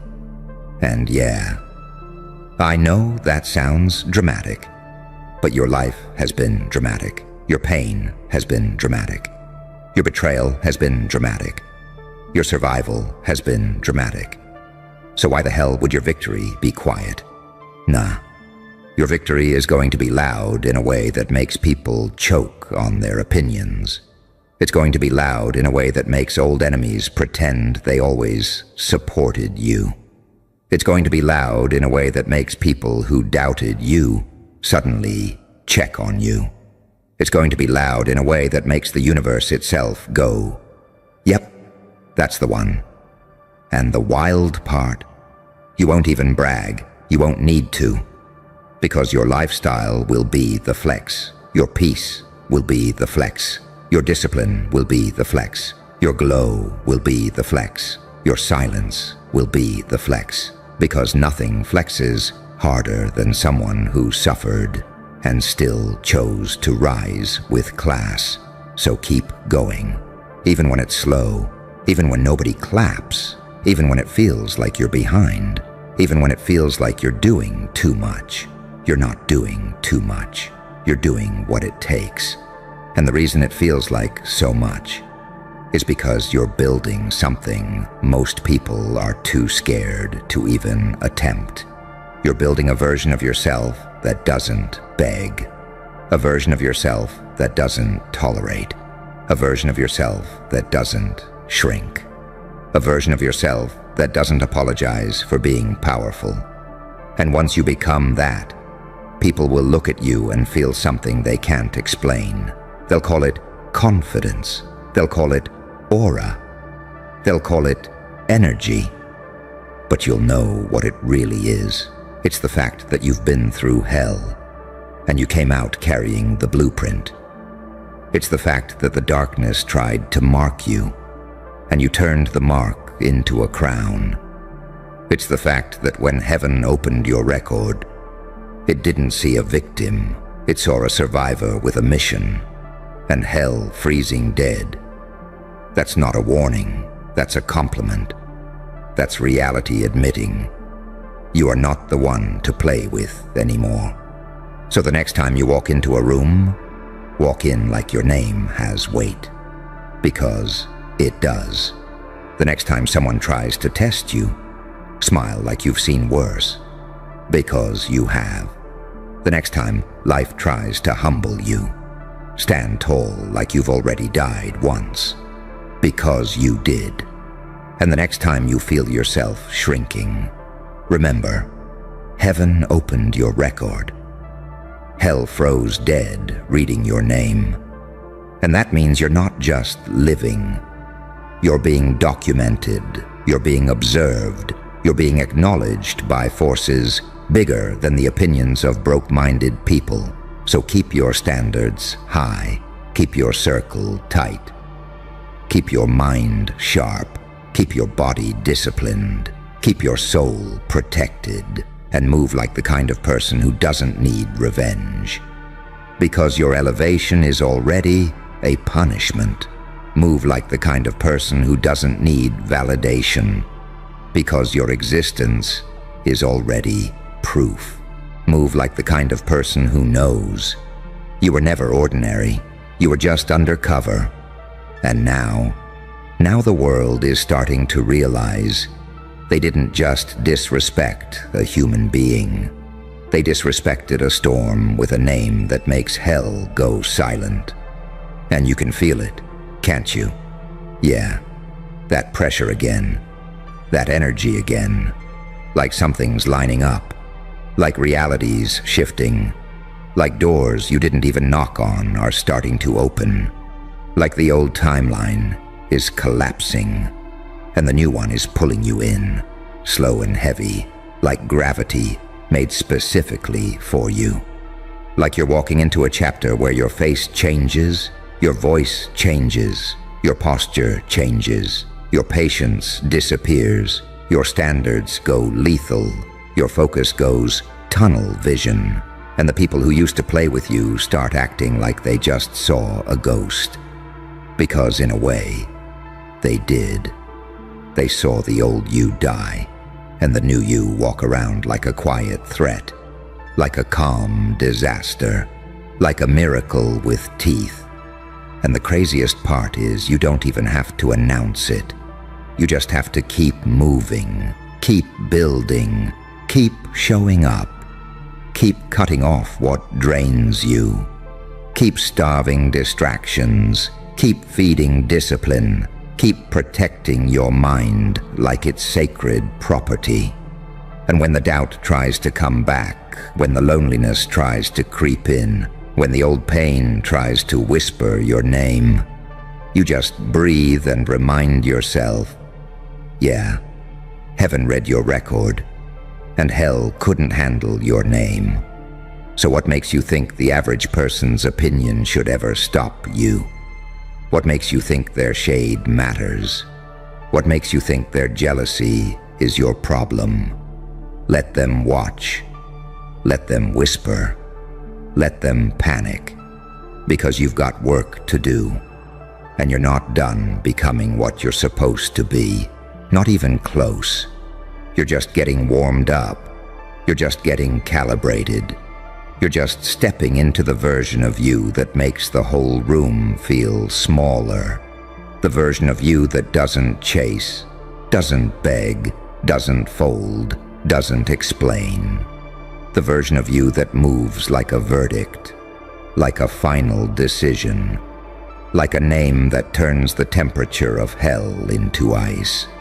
And yeah, I know that sounds dramatic, but your life has been dramatic. Your pain has been dramatic. Your betrayal has been dramatic. Your survival has been dramatic. So why the hell would your victory be quiet? Nah. Your victory is going to be loud in a way that makes people choke on their opinions. It's going to be loud in a way that makes old enemies pretend they always supported you. It's going to be loud in a way that makes people who doubted you suddenly check on you. It's going to be loud in a way that makes the universe itself go, "Yep, that's the one." And the wild part, you won't even brag, you won't need to, because your lifestyle will be the flex, your peace will be the flex, your discipline will be the flex, your glow will be the flex, your silence will be the flex, because nothing flexes harder than someone who suffered and still chose to rise with class. So keep going, even when it's slow, even when nobody claps, even when it feels like you're behind, even when it feels like you're doing too much. You're not doing too much. You're doing what it takes. And the reason it feels like so much is because you're building something most people are too scared to even attempt. You're building a version of yourself that doesn't beg, a version of yourself that doesn't tolerate, a version of yourself that doesn't shrink, a version of yourself that doesn't apologize for being powerful. And once you become that, people will look at you and feel something they can't explain. They'll call it confidence. They'll call it aura. They'll call it energy. But you'll know what it really is. It's the fact that you've been through hell, and you came out carrying the blueprint. It's the fact that the darkness tried to mark you, and you turned the mark into a crown. It's the fact that when heaven opened your record, it didn't see a victim, it saw a survivor with a mission, and hell freezing dead. That's not a warning, that's a compliment. That's reality admitting you are not the one to play with anymore. So the next time you walk into a room, walk in like your name has weight, because it does. The next time someone tries to test you, smile like you've seen worse, because you have. The next time life tries to humble you, stand tall like you've already died once, because you did. And the next time you feel yourself shrinking, remember, heaven opened your record. Hell froze dead reading your name. And that means you're not just living. You're being documented, you're being observed, you're being acknowledged by forces bigger than the opinions of broke-minded people. So keep your standards high, keep your circle tight, keep your mind sharp, keep your body disciplined, keep your soul protected, and move like the kind of person who doesn't need revenge. Because your elevation is already a punishment. Move like the kind of person who doesn't need validation, because your existence is already proof. Move like the kind of person who knows. You were never ordinary. You were just undercover. And now the world is starting to realize they didn't just disrespect a human being. They disrespected a storm with a name that makes hell go silent. And you can feel it, can't you? Yeah, that pressure again, that energy again, like something's lining up, like reality's shifting, like doors you didn't even knock on are starting to open, like the old timeline is collapsing, and the new one is pulling you in, slow and heavy, like gravity made specifically for you. Like you're walking into a chapter where your face changes, your voice changes, your posture changes, your patience disappears, your standards go lethal, your focus goes tunnel vision, and the people who used to play with you start acting like they just saw a ghost. Because in a way, they did. They saw the old you die, and the new you walk around like a quiet threat, like a calm disaster, like a miracle with teeth. And the craziest part is you don't even have to announce it. You just have to keep moving, keep building, keep showing up, keep cutting off what drains you, keep starving distractions, keep feeding discipline, keep protecting your mind like it's sacred property. And when the doubt tries to come back, when the loneliness tries to creep in, when the old pain tries to whisper your name, you just breathe and remind yourself, yeah, heaven read your record, and hell couldn't handle your name. So what makes you think the average person's opinion should ever stop you? What makes you think their shade matters? What makes you think their jealousy is your problem? Let them watch. Let them whisper. Let them panic. Because you've got work to do. And you're not done becoming what you're supposed to be. Not even close. You're just getting warmed up. You're just getting calibrated. You're just stepping into the version of you that makes the whole room feel smaller. The version of you that doesn't chase, doesn't beg, doesn't fold, doesn't explain. The version of you that moves like a verdict, like a final decision, like a name that turns the temperature of hell into ice.